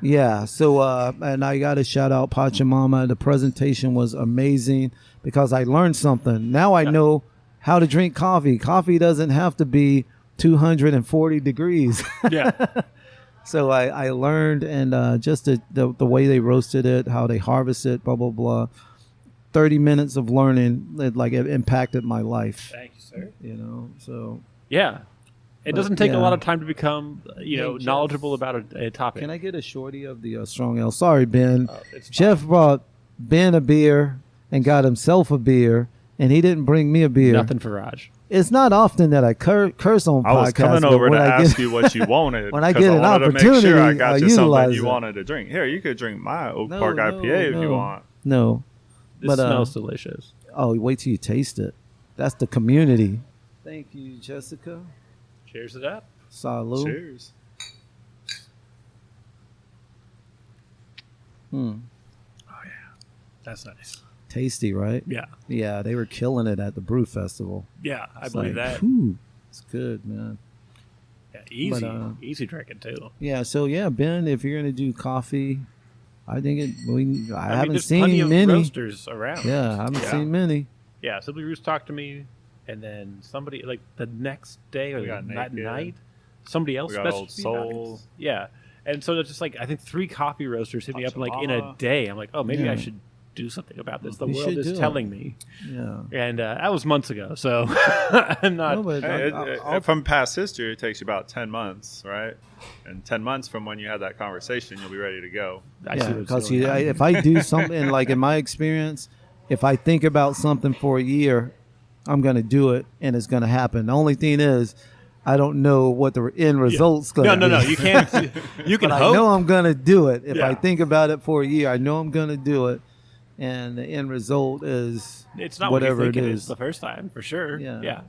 Yeah. So, and I got to shout out Pachamama. The presentation was amazing because I learned something. Now I know how to drink coffee. Coffee doesn't have to be 240 degrees. Yeah. So I learned, and just the way they roasted it, how they harvest it, blah, blah, blah. 30 minutes of learning, it impacted my life. Thank you, sir. So. Yeah. It doesn't take a lot of time to become, knowledgeable about a topic. Can I get a shorty of the strong ale? Sorry, Ben. Geoff brought Ben a beer and got himself a beer, and he didn't bring me a beer. Nothing for Rodg. It's not often that I curse on podcasts. I was coming over to ask you what you wanted. When I get an opportunity, to make sure I got you something you it. wanted to drink. Here, you could drink my Oak Park IPA if you want. No. This smells delicious. Oh, wait till you taste it. That's the community. Thank you, Jessica. Cheers it up. Salud. Cheers. Oh, yeah. That's nice. Tasty, right? Yeah. Yeah, they were killing it at the Brew Festival. Yeah, I believe that. Whew, it's good, man. Yeah, easy. Easy drinking, too. Yeah, so, Ben, if you're going to do coffee, I think I haven't there's seen plenty many. Of roasters around. Yeah, I haven't seen many. Yeah, Simply Roost talked to me. And then somebody, like the next day or that night, somebody else. We got Old Soul. Yeah. And so it's just like, I think 3 coffee roasters hit me up in a day. I'm like, oh, maybe I should do something about this. The world is telling me. Yeah. And that was months ago. So I'm not. No, from past history, it takes you about 10 months, right? And 10 months from when you had that conversation, you'll be ready to go. Because if I do something, like in my experience, if I think about something for a year, I'm going to do it, and it's going to happen. The only thing is, I don't know what the end result's going to be. No. You can't. You can but hope. I know I'm going to do it. If I think about it for a year, I know I'm going to do it, and the end result is it's not whatever what you think it it is the first time, for sure. Yeah.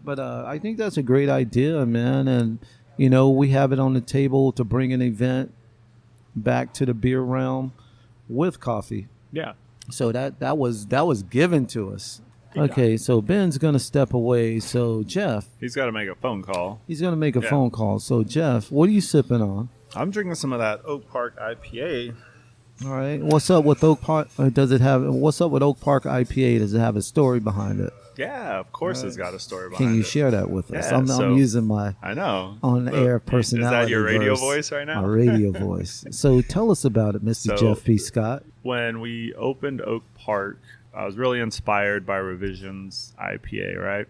But I think that's a great idea, man. And, we have it on the table to bring an event back to the beer realm with coffee. Yeah. So that was given to us. Okay, so Ben's going to step away. So, Geoff. He's got to make a phone call. He's going to make a phone call. So, Geoff, what are you sipping on? I'm drinking some of that Oak Park IPA. All right. What's up with Oak Park? What's up with Oak Park IPA? Does it have a story behind it? Yeah, of course it's got a story behind it. Can you share that with us? Yeah, I'm using my on-air personality. Is that your radio voice right now? My radio voice. So tell us about it, Mr. Geoff P. Scott. When we opened Oak Park, I was really inspired by Revision's IPA, right?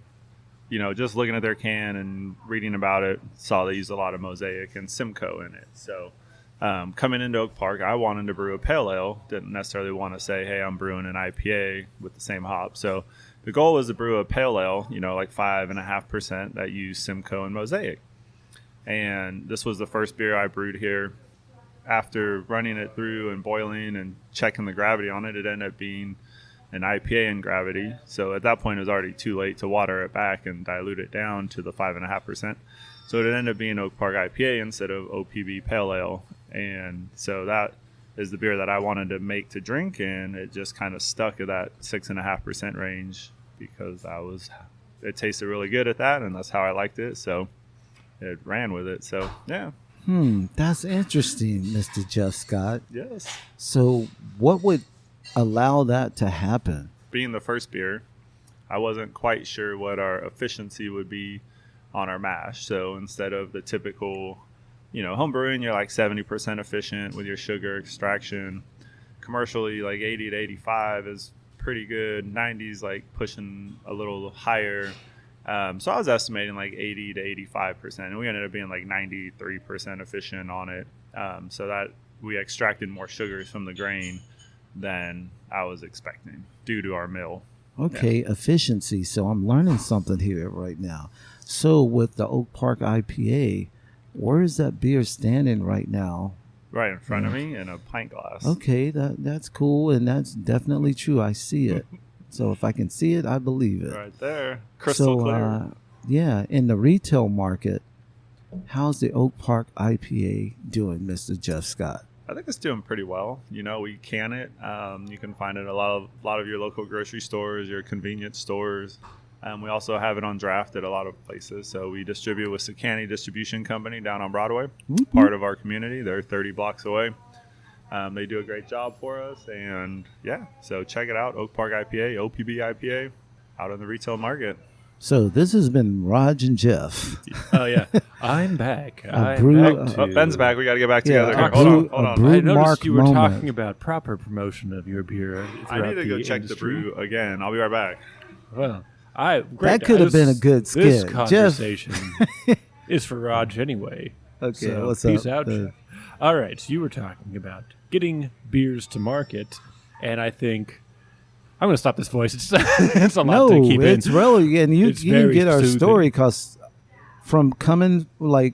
Just looking at their can and reading about it, saw they used a lot of Mosaic and Simcoe in it. So coming into Oak Park, I wanted to brew a pale ale. Didn't necessarily want to say, hey, I'm brewing an IPA with the same hop. So the goal was to brew a pale ale, like 5.5% that used Simcoe and Mosaic. And this was the first beer I brewed here. After running it through and boiling and checking the gravity on it, it ended up being an IPA in gravity. So at that point, it was already too late to water it back and dilute it down to the 5.5%. So it ended up being Oak Park IPA instead of OPB Pale Ale. And so that is the beer that I wanted to make to drink, and it just kind of stuck at that 6.5% range because it tasted really good at that, and that's how I liked it. So it ran with it. So yeah. That's interesting, Mr. Geoff Scott. Yes. So what would allow that to happen? Being the first beer, I wasn't quite sure what our efficiency would be on our mash. So instead of the typical, home brewing, you're like 70% efficient with your sugar extraction. Commercially, like 80 to 85 is pretty good. 90's like pushing a little higher. So I was estimating like 80 to 85%, and we ended up being like 93% efficient on it. So that we extracted more sugars from the grain than I was expecting due to our mill. Okay, yeah. Efficiency. So I'm learning something here right now. So with the Oak Park IPA, where is that beer standing right now? Right in front of me in a pint glass. Okay, that's cool, and that's definitely true. I see it. So if I can see it, I believe it. Right there. Crystal clear. Yeah, in the retail market, how's the Oak Park IPA doing, Mr. Geoff Scott? I think it's doing pretty well. We can it. You can find it at a lot of your local grocery stores, your convenience stores. We also have it on draft at a lot of places. So we distribute with Sacramento Distribution Company down on Broadway, part of our community. They're 30 blocks away. They do a great job for us. And yeah, so check it out. Oak Park IPA, OPB IPA, out in the retail market. So this has been Rodg and Geoff. Oh, yeah. I'm back. Ben's back. We got to get back together. Yeah, Hold on. I noticed you were talking about proper promotion of your beer. I need to go check the brew again. I'll be right back. Well, that could have been a good skit. This conversation is for Rodg anyway. Okay, so what's peace up? out. All right, so you were talking about getting beers to market, and I think I'm going to stop this voice. It's a lot to keep in. No, it's really, and you can get our story because from coming, like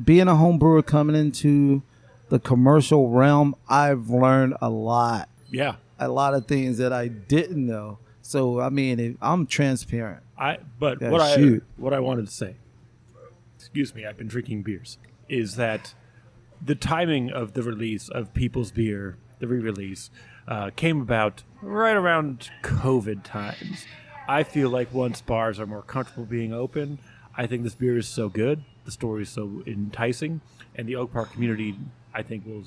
being a home brewer coming into the commercial realm, I've learned a lot. Yeah. A lot of things that I didn't know. So, I mean, I'm transparent. What I wanted to say, excuse me, I've been drinking beers, is that the timing of the release of People's Beer, the re-release, came about right around COVID times. I feel like once bars are more comfortable being open, I think this beer is so good, the story is so enticing, and the Oak Park community, I think, will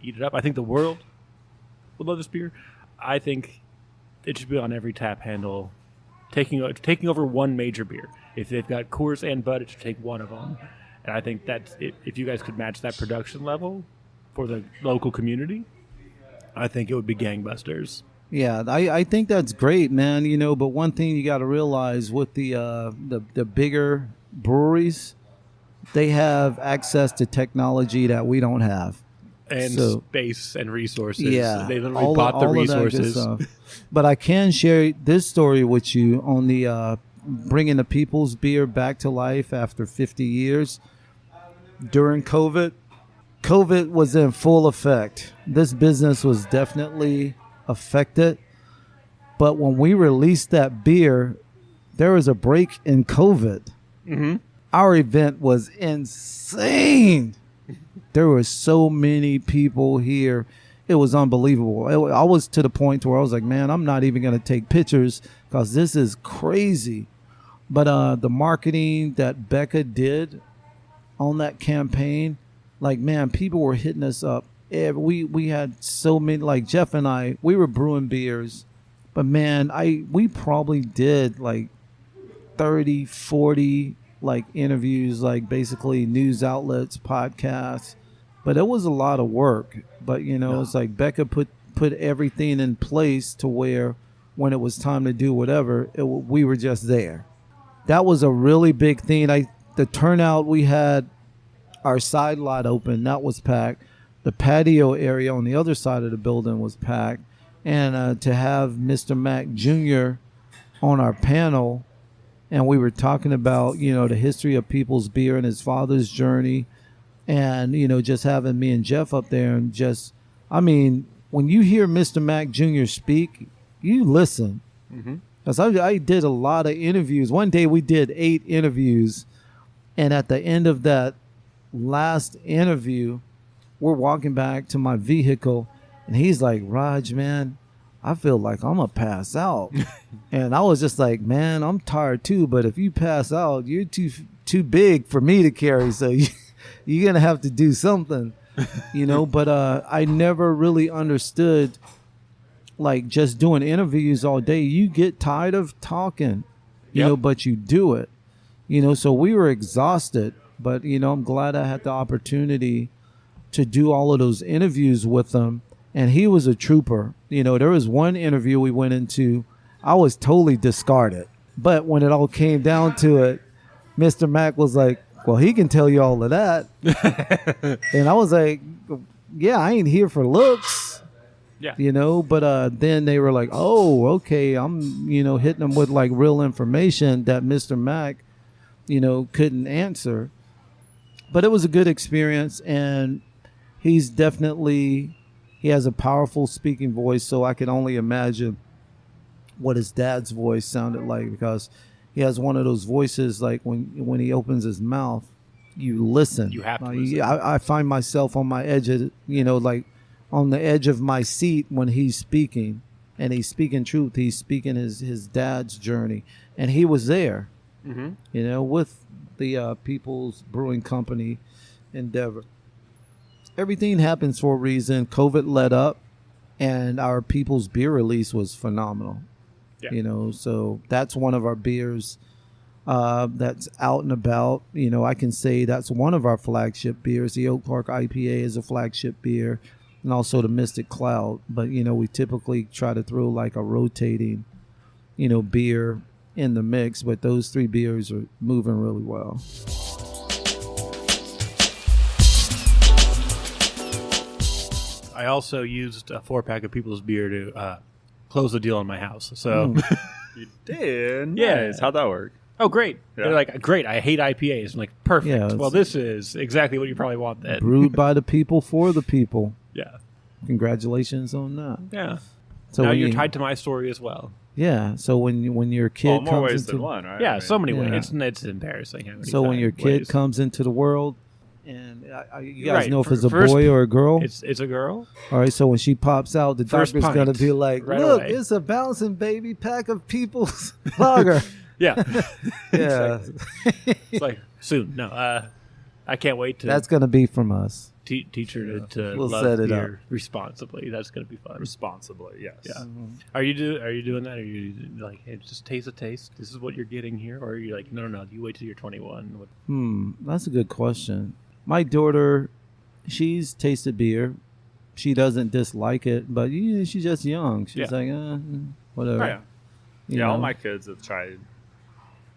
eat it up. I think the world will love this beer. I think it should be on every tap handle, taking over one major beer. If they've got Coors and Bud, it should take one of them. And I think that if you guys could match that production level for the local community, I think it would be gangbusters. Yeah, I think that's great, man. But one thing you got to realize with the bigger breweries, they have access to technology that we don't have. And space and resources. Yeah. They literally bought the resources. But I can share this story with you on the bringing the People's Beer back to life after 50 years. During COVID was in full effect. This business was definitely affected. But when we released that beer, there was a break in COVID. Mm-hmm. Our event was insane. There were so many people here. It was unbelievable. I was to the point where I was like, man, I'm not even going to take pictures because this is crazy. But the marketing that Becca did on that campaign, like, man, people were hitting us up. We had so many, like Geoff and I, we were brewing beers. But, man, we probably did like 30, 40 like interviews, like basically news outlets, podcasts. But it was a lot of work. But, it's like Becca put everything in place to where when it was time to do whatever, we were just there. That was a really big thing. The turnout we had, our side lot open, that was packed. The patio area on the other side of the building was packed. And to have Mr. Mac Jr. on our panel, and we were talking about, the history of people's beer and his father's journey, and, just having me and Geoff up there, and when you hear Mr. Mac Jr. speak, you listen. Because I did a lot of interviews. One day we did 8 interviews, and at the end of that last interview, we're walking back to my vehicle, and he's like, Rodg, man, I feel like I'm going to pass out. And I was just like, man, I'm tired too, but if you pass out, you're too big for me to carry, so you're going to have to do something, But I never really understood, like, just doing interviews all day. You get tired of talking, but you do it. So we were exhausted, but, I'm glad I had the opportunity to do all of those interviews with him. And he was a trooper. There was one interview we went into, I was totally discarded. But when it all came down to it, Mr. Mac was like, well, he can tell you all of that. And I was like, yeah, I ain't here for looks. Yeah. But then they were like, oh, okay, I'm, hitting them with like real information that Mr. Mac, couldn't answer. But it was a good experience, and he has a powerful speaking voice, so I can only imagine what his dad's voice sounded like, because he has one of those voices, like when he opens his mouth, you listen. You have to listen. I find myself on my edge of, like on the edge of my seat when he's speaking, and he's speaking truth. He's speaking his dad's journey, and he was there, with the People's Brewing Company endeavor. Everything happens for a reason. COVID let up, and our People's Beer release was phenomenal. Yeah. So that's one of our beers that's out and about. I can say that's one of our flagship beers. The Oak Park IPA is a flagship beer, and also the Mystic Cloud. But, we typically try to throw like a rotating, beer in the mix. But those 3 beers are moving really well. I also used a 4-pack of People's Beer to close the deal on my house. So You did? Yeah. Nice. How'd that work? Oh, great. Yeah. They're like, great, I hate IPAs. I'm like, perfect. Yeah, well, this is exactly what you probably want then. Brewed by the people for the people. Yeah. Congratulations on that. Yeah. So now you're tied to my story as well. Yeah. So when your kid more comes ways into than one, right? Yeah, so many yeah. ways. It's embarrassing. How many so when your kid ways. comes into the world, and you guys Right. know if it's a First- boy or a girl. It's a girl. All right. So when she pops out, the First doctor's gonna pint, be like, right "Look, away." it's a bouncing baby pack of People's Lager." Yeah. Yeah. It's like, soon. No, I can't wait to That's gonna be from us. teach her to We'll love set it beer responsibly. That's going to be fun. Responsibly, yes. Yeah. Are you doing that? Are you like, hey, just taste a taste? This is what you're getting here? Or are you like, no, you wait till you're 21? That's a good question. My daughter, she's tasted beer. She doesn't dislike it, but she's just young. She's like, whatever. Oh, yeah. You All know? my kids have tried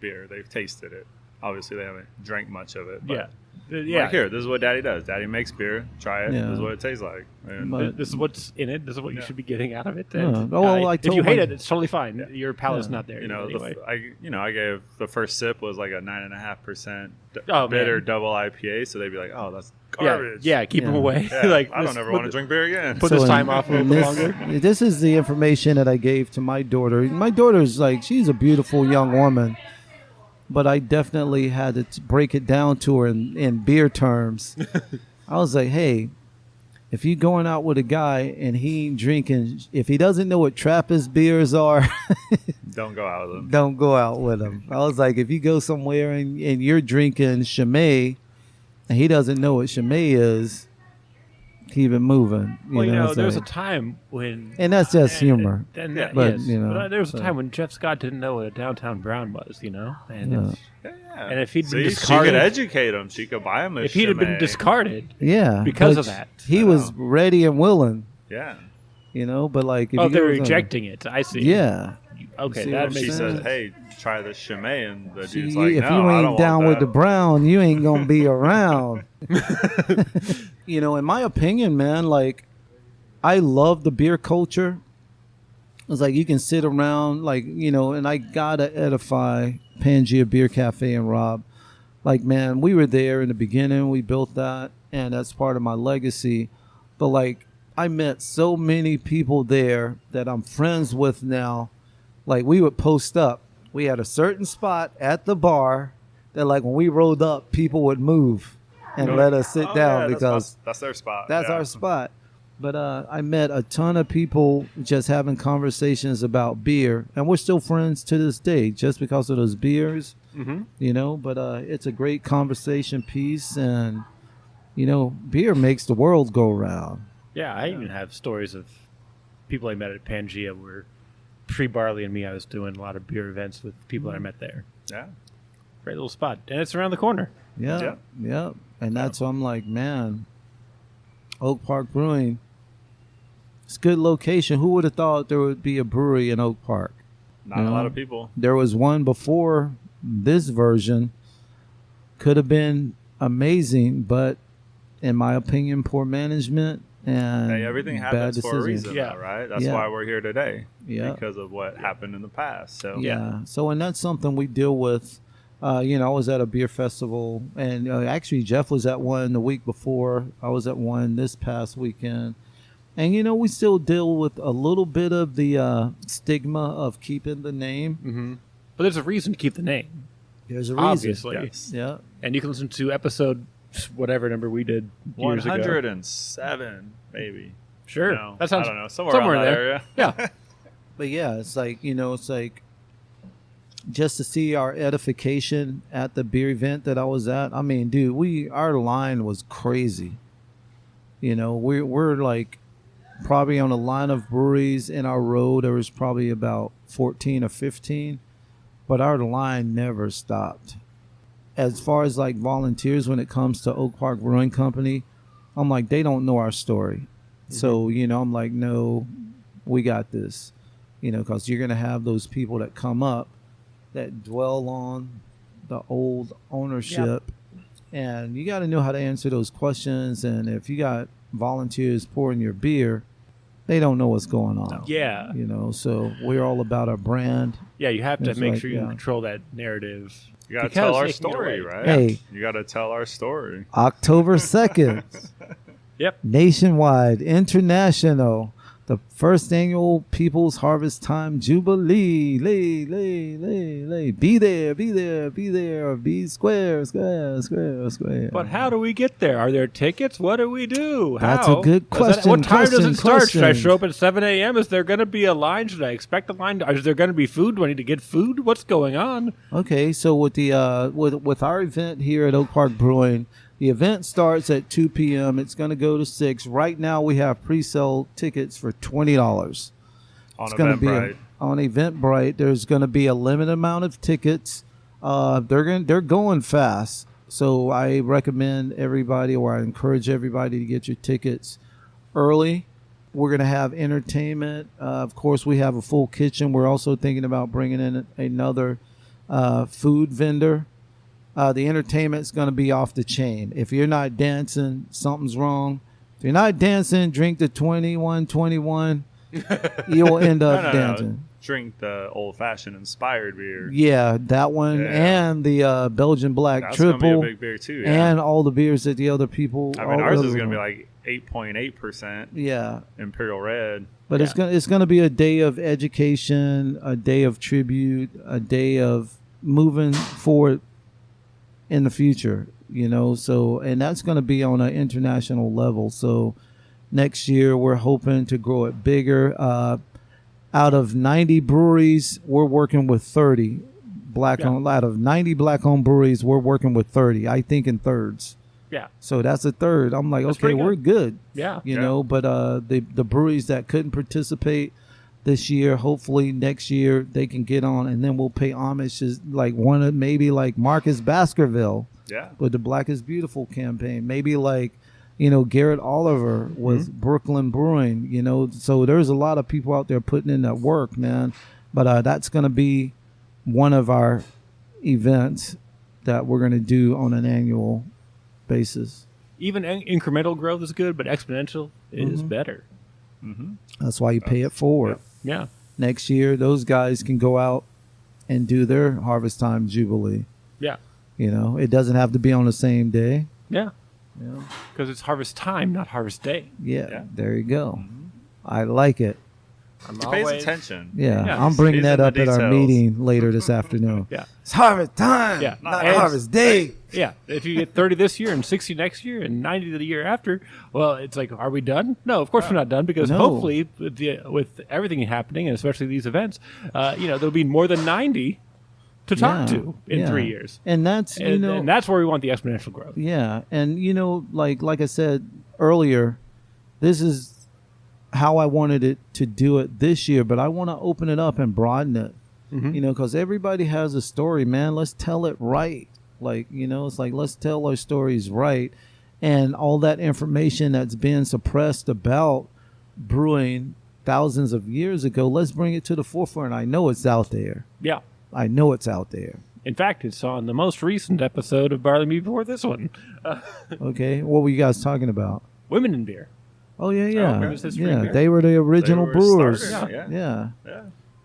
beer. They've tasted it. Obviously, they haven't drank much of it. But Yeah. like, here, this is what Daddy does. Daddy makes beer. Try it. Yeah. This is what it tastes like. And But- This is what's in it. This is what you should be getting out of it. Yeah. And, Oh, I if told you hate my- it, it's totally fine. Your palate's not there you know, anyway. I gave the first sip was like a 9.5% Oh, bitter man. double IPA. So they'd be like, "Oh, that's garbage." Yeah, keep them Yeah. away. Yeah, like, I don't ever want to drink beer again. Put this in- time off a little in bit this, longer. This is the information that I gave to my daughter. My daughter's like, she's a beautiful young woman, but I definitely had to break it down to her in beer terms. I was like, hey, if you're going out with a guy and he ain't drinking, if he doesn't know what Trappist beers are, Don't go out with them. don't go out with him. I was like, if you go somewhere and you're drinking Chimay and he doesn't know what Chimay is, keep it moving. Well, know, there was so- a time when... and that's just humor. And Yeah. But, yes, you know, but there was a so- time when Jeff Scott didn't know what a downtown brown was, And, Yeah. Yeah. and if he'd been See, discarded... she could educate him. She could buy him a if he'd have been Chimay. discarded... Yeah, Because but of that. he I was know. ready and willing. Yeah. But like, if Oh, you they were go with rejecting it. I see. Yeah, Okay, see that what makes I'm She saying? said, "Hey, try the Chimay," and the See, dude's like, if "No, you I ain't don't down want with the that." brown, you ain't gonna be around. In my opinion, man, like, I love the beer culture. It's like you can sit around, like, and I gotta edify Pangea Beer Cafe and Rob. Like, man, we were there in the beginning. We built that, and that's part of my legacy. But, like, I met so many people there that I'm friends with now. Like, we would post up. We had a certain spot at the bar that, like, when we rolled up, people would move and let us sit down because that's their spot. That's our spot. But I met a ton of people just having conversations about beer, and we're still friends to this day just because of those beers, But it's a great conversation piece, and, beer makes the world go round. Yeah, I even have stories of people I met at Pangea where pre-Barley and Me, I was doing a lot of beer events with people that I met there. Yeah. Great little spot. And it's around the corner. Yeah. And that's why I'm like, man, Oak Park Brewing, it's a good location. Who would have thought there would be a brewery in Oak Park? Not a lot of people. There was one before this version. Could have been amazing, but in my opinion, poor management and everything happens for a reason, right? That's why we're here today. Because of what happened in the past. So So, and that's something we deal with. I was at a beer festival, and actually Geoff was at one the week before. I was at one this past weekend. And, we still deal with a little bit of the stigma of keeping the name. Mm-hmm. But there's a reason to keep the name. There's a reason. Obviously. Yes. Yeah. And you can listen to episode whatever number we did years 107, maybe. Sure. That sounds, I don't know, somewhere in that area. Yeah. But yeah, it's like, it's like just to see our edification at the beer event that I was at. I mean, dude, our line was crazy. We're like probably on a line of breweries in our row. There was probably about 14 or 15, but our line never stopped. As far as like volunteers when it comes to Oak Park Brewing Company, I'm like, they don't know our story. Mm-hmm. So, I'm like, no, we got this. Because you're going to have those people that come up that dwell on the old ownership. Yep. And you got to know how to answer those questions. And if you got volunteers pouring your beer, they don't know what's going on. Yeah. So we're all about our brand. Yeah, you have to make sure you control that narrative. You got to tell our story, right? Hey. You got to tell our story. October 2nd. Yep. Nationwide, international. The first annual People's Harvest Time Jubilee. Be there. Be square. But how do we get there? Are there tickets? What do we do? That's a good question. What time does it start? Should I show up at 7 a.m.? Is there going to be a line? Should I expect a line? Is there going to be food? Do I need to get food? What's going on? Okay, so with the with our event here at Oak Park Brewing, the event starts at 2 p.m. It's going to go to 6. Right now, we have pre-sale tickets for $20. On Eventbrite. On Eventbrite, there's going to be a limited amount of tickets. They're going fast. So I recommend everybody, or I encourage everybody to get your tickets early. We're going to have entertainment. Of course, we have a full kitchen. We're also thinking about bringing in another food vendor. The entertainment's going to be off the chain. If you're not dancing, something's wrong. If you're not dancing, drink the 2121. You'll end up dancing. No. Drink the old-fashioned inspired beer. Yeah, that one, and the Belgian Black That's Triple. That's going to be a big beer, too. And all the beers that the other people... I mean, ours is going to be like 8.8%. Yeah. Imperial Red. But it's going to be a day of education, a day of tribute, a day of moving forward in the future, so, and that's going to be on an international level. So next year we're hoping to grow it bigger. Out of 90 breweries, we're working with 30 black-owned. Out of 90 black-owned breweries, we're working with 30, I think in thirds. Yeah. So that's a third. I'm like, that's okay, we're good. Yeah. But the breweries that couldn't participate this year, hopefully next year they can get on, and then we'll pay homage to like maybe like Marcus Baskerville with the Black is Beautiful campaign, maybe like Garrett Oliver with Brooklyn Brewing, so there's a lot of people out there putting in that work, man. But that's going to be one of our events that we're going to do on an annual basis. Even incremental growth is good, but exponential is better. That's why you pay it forward. Yeah. next year, those guys can go out and do their harvest time Jubilee. Yeah. You know, it doesn't have to be on the same day. Yeah. Yeah. Because it's harvest time, not harvest day. Yeah. There you go. I like it. I'm He pays attention. Yeah, I'm bringing that up at our meeting later this afternoon. Yeah. It's harvest time, Yeah. not And- harvest day. Yeah. If you get 30 this year and 60 next year and 90 the year after, well, it's like, are we done? No, of course we're not done, because No. hopefully with everything happening, and especially these events, there'll be more than 90 to talk to in 3 years. And that's, And that's where we want the exponential growth. yeah. And, like I said earlier, this is how I wanted it to do it this year, but I want to open it up and broaden it, because everybody has a story, man. Let's tell it right. Like, it's like, let's tell our stories right. And all that information that's been suppressed about brewing thousands of years ago, let's bring it to the forefront. I know it's out there. Yeah. I know it's out there. In fact, it's on the most recent episode of Barley Me before this one. Okay. What were you guys talking about? Women in beer. Oh, yeah. Women's history Yeah. beer. They were the original were brewers. starters, Yeah.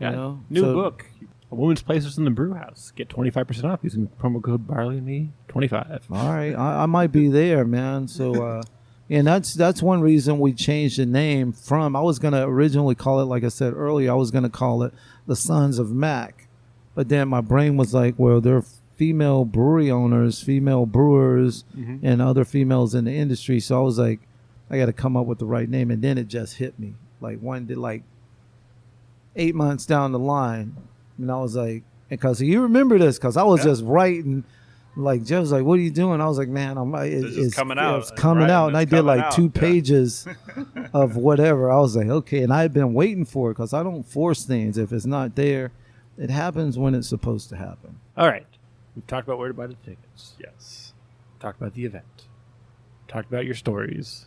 Yeah. New book. A Woman's Places in the Brew House. Get 25% off using promo code Barley Me 25. All right, I might be there, man. So, and that's one reason we changed the name from. I was gonna originally call it, like I said earlier, I was gonna call it the Sons of Mac, but then my brain was like, well, they're female brewery owners, female brewers, and other females in the industry. So I was like, I got to come up with the right name, and then it just hit me. Like 8 months down the line. And I was like, because you remember this, because I was just writing, like Geoff was like, what are you doing? I was like, man, it's coming out. It's coming Right, out. And I it's did coming like out. 2 pages of whatever. I was like, okay. And I had been waiting for it, because I don't force things. If it's not there, it happens when it's supposed to happen. All right. We've talked about where to buy the tickets. Yes. Talked about the event. Talked about your stories.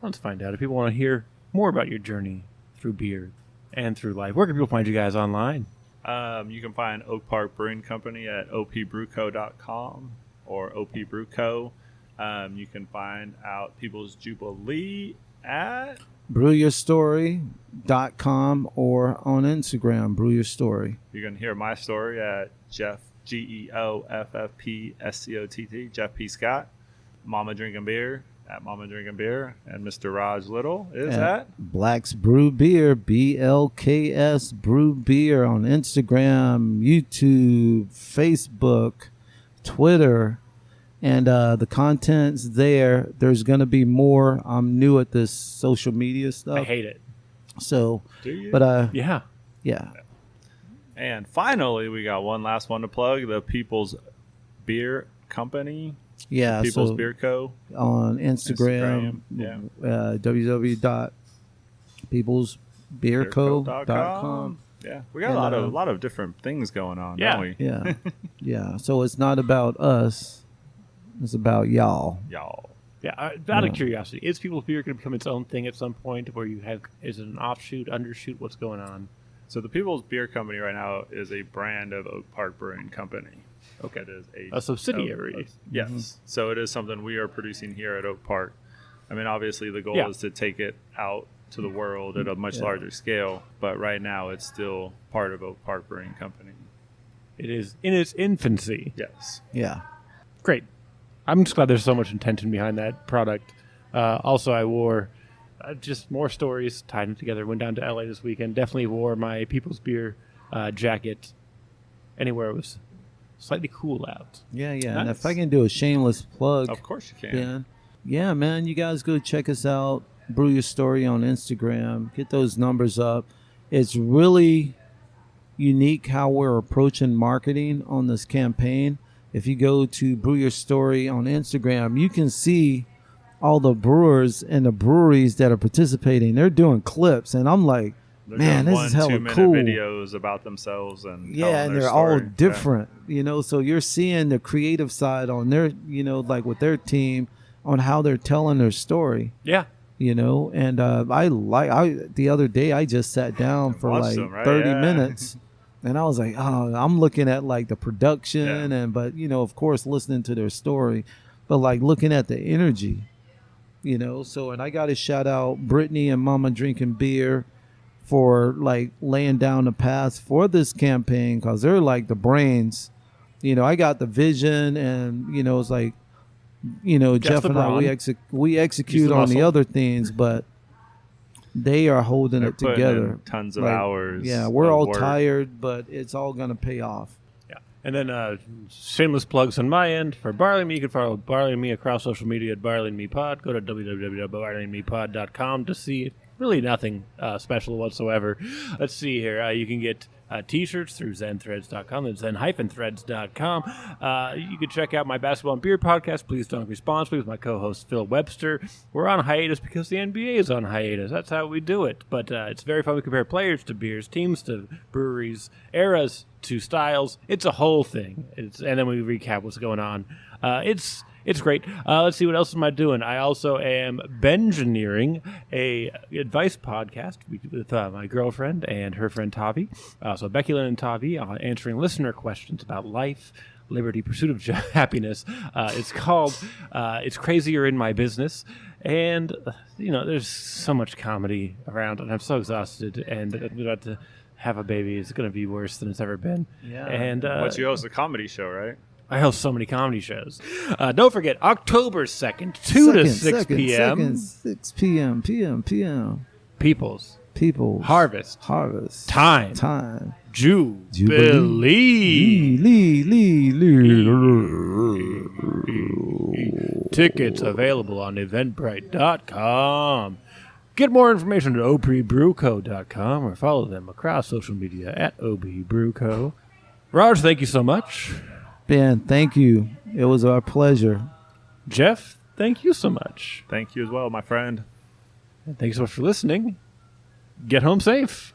Let's find out if people want to hear more about your journey through beer and through life. Where can people find you guys online? You can find Oak Park Brewing Company at opbrewco.com or opbrewco. You can find out People's Jubilee at brewyourstory.com or on Instagram, Brew Your Story. You can hear my story at Geoff, GeoffPScott, Geoff P. Scott. Mama Drinking Beer at Mama Drinking Beer, and Mr. Rodg Little is at Black's Brew Beer, BLKS Brew Beer on Instagram, YouTube, Facebook, Twitter, and the content's there. There's going to be more. I'm new at this social media stuff. I hate it. So, Do you? but Yeah. yeah. And finally, we got one last one to plug: the People's Beer Company. Yeah, People's so Beer Co. on Instagram, yeah. www.peoplesbeerco.com. Yeah, we got And, a lot of different things going on, Yeah. don't we? Yeah, yeah. So it's not about us; it's about y'all. Y'all. Yeah. Out of curiosity, is People's Beer going to become its own thing at some point, where is it an offshoot, undershoot? What's going on? So the People's Beer Company right now is a brand of Oak Park Brewing Company. Okay. It is A subsidiary. Yes. So it is something we are producing here at Oak Park. I mean, obviously the goal Yeah. is to take it out to the world at a much larger scale, but right now it's still part of Oak Park Brewing Company. It is in its infancy. Yes. Yeah. Great. I'm just glad there's so much intention behind that product. Also, I wore just more stories tied them together. Went down to LA this weekend. Definitely wore my People's Beer jacket anywhere it was slightly cool out. Yeah, yeah. Nice. And if I can do a shameless plug, Of course you can. Ben, yeah, man, you guys go check us out. Brew Your Story on Instagram. Get those numbers up. It's really unique how we're approaching marketing on this campaign. If you go to Brew Your Story on Instagram, you can see all the brewers and the breweries that are participating. They're doing clips, and I'm like, They're man, doing this is hella 1-2 minute cool. videos about themselves and Yeah, telling and their they're all story. different, so you're seeing the creative side on their, like with their team on how they're telling their story, Yeah. and the other day I just sat down for Watched like them, right? 30 Yeah. minutes and I was like, oh, I'm looking at like the production but of course listening to their story, but like looking at the energy, so, and I got to shout out Brittany and Mama Drinking Beer for like laying down the path for this campaign, because they're like the brains. I got the vision, and it's like, Geoff and I, we execute on the other things, but they are holding it together. Tons of hours. Yeah, we're all work. Tired, but it's all going to pay off. Yeah. And then shameless plugs on my end. For Barley Me, you can follow Barley Me across social media at Barley Me Pod. Go to www.barleymepod.com to see really nothing special whatsoever. Let's see here. You can get T-shirts through zenthreads.com. That's zen-threads.com. You can check out my basketball and beer podcast, Please Don't Responsibly, with my co-host Phil Webster. We're on hiatus because the NBA is on hiatus. That's how we do it. But it's very fun. We compare players to beers, teams to breweries, eras to styles. It's a whole thing. And then we recap what's going on. It's great. Let's see, what else am I doing? I also am Bengineering, a advice podcast with my girlfriend and her friend Tavi. So Becky Lynn and Tavi answering listener questions about life, liberty, pursuit of happiness. It's called It's Crazier in My Business. And, there's so much comedy around, and I'm so exhausted, and I'm about to have a baby. It's going to be worse than it's ever been. Yeah. And, but you host a comedy show, right? I host so many comedy shows. Don't forget, October 2nd, 2 to 6 p.m. 6 p.m. p.m. People's Harvest. Time. Jubilee. Tickets available on eventbrite.com. Get more information at obbrewco.com or follow them across social media at obbrewco. Raj, thank you so much. Ben, thank you. It was our pleasure. Geoff, thank you so much. Thank you as well, my friend. And thanks so much for listening. Get home safe.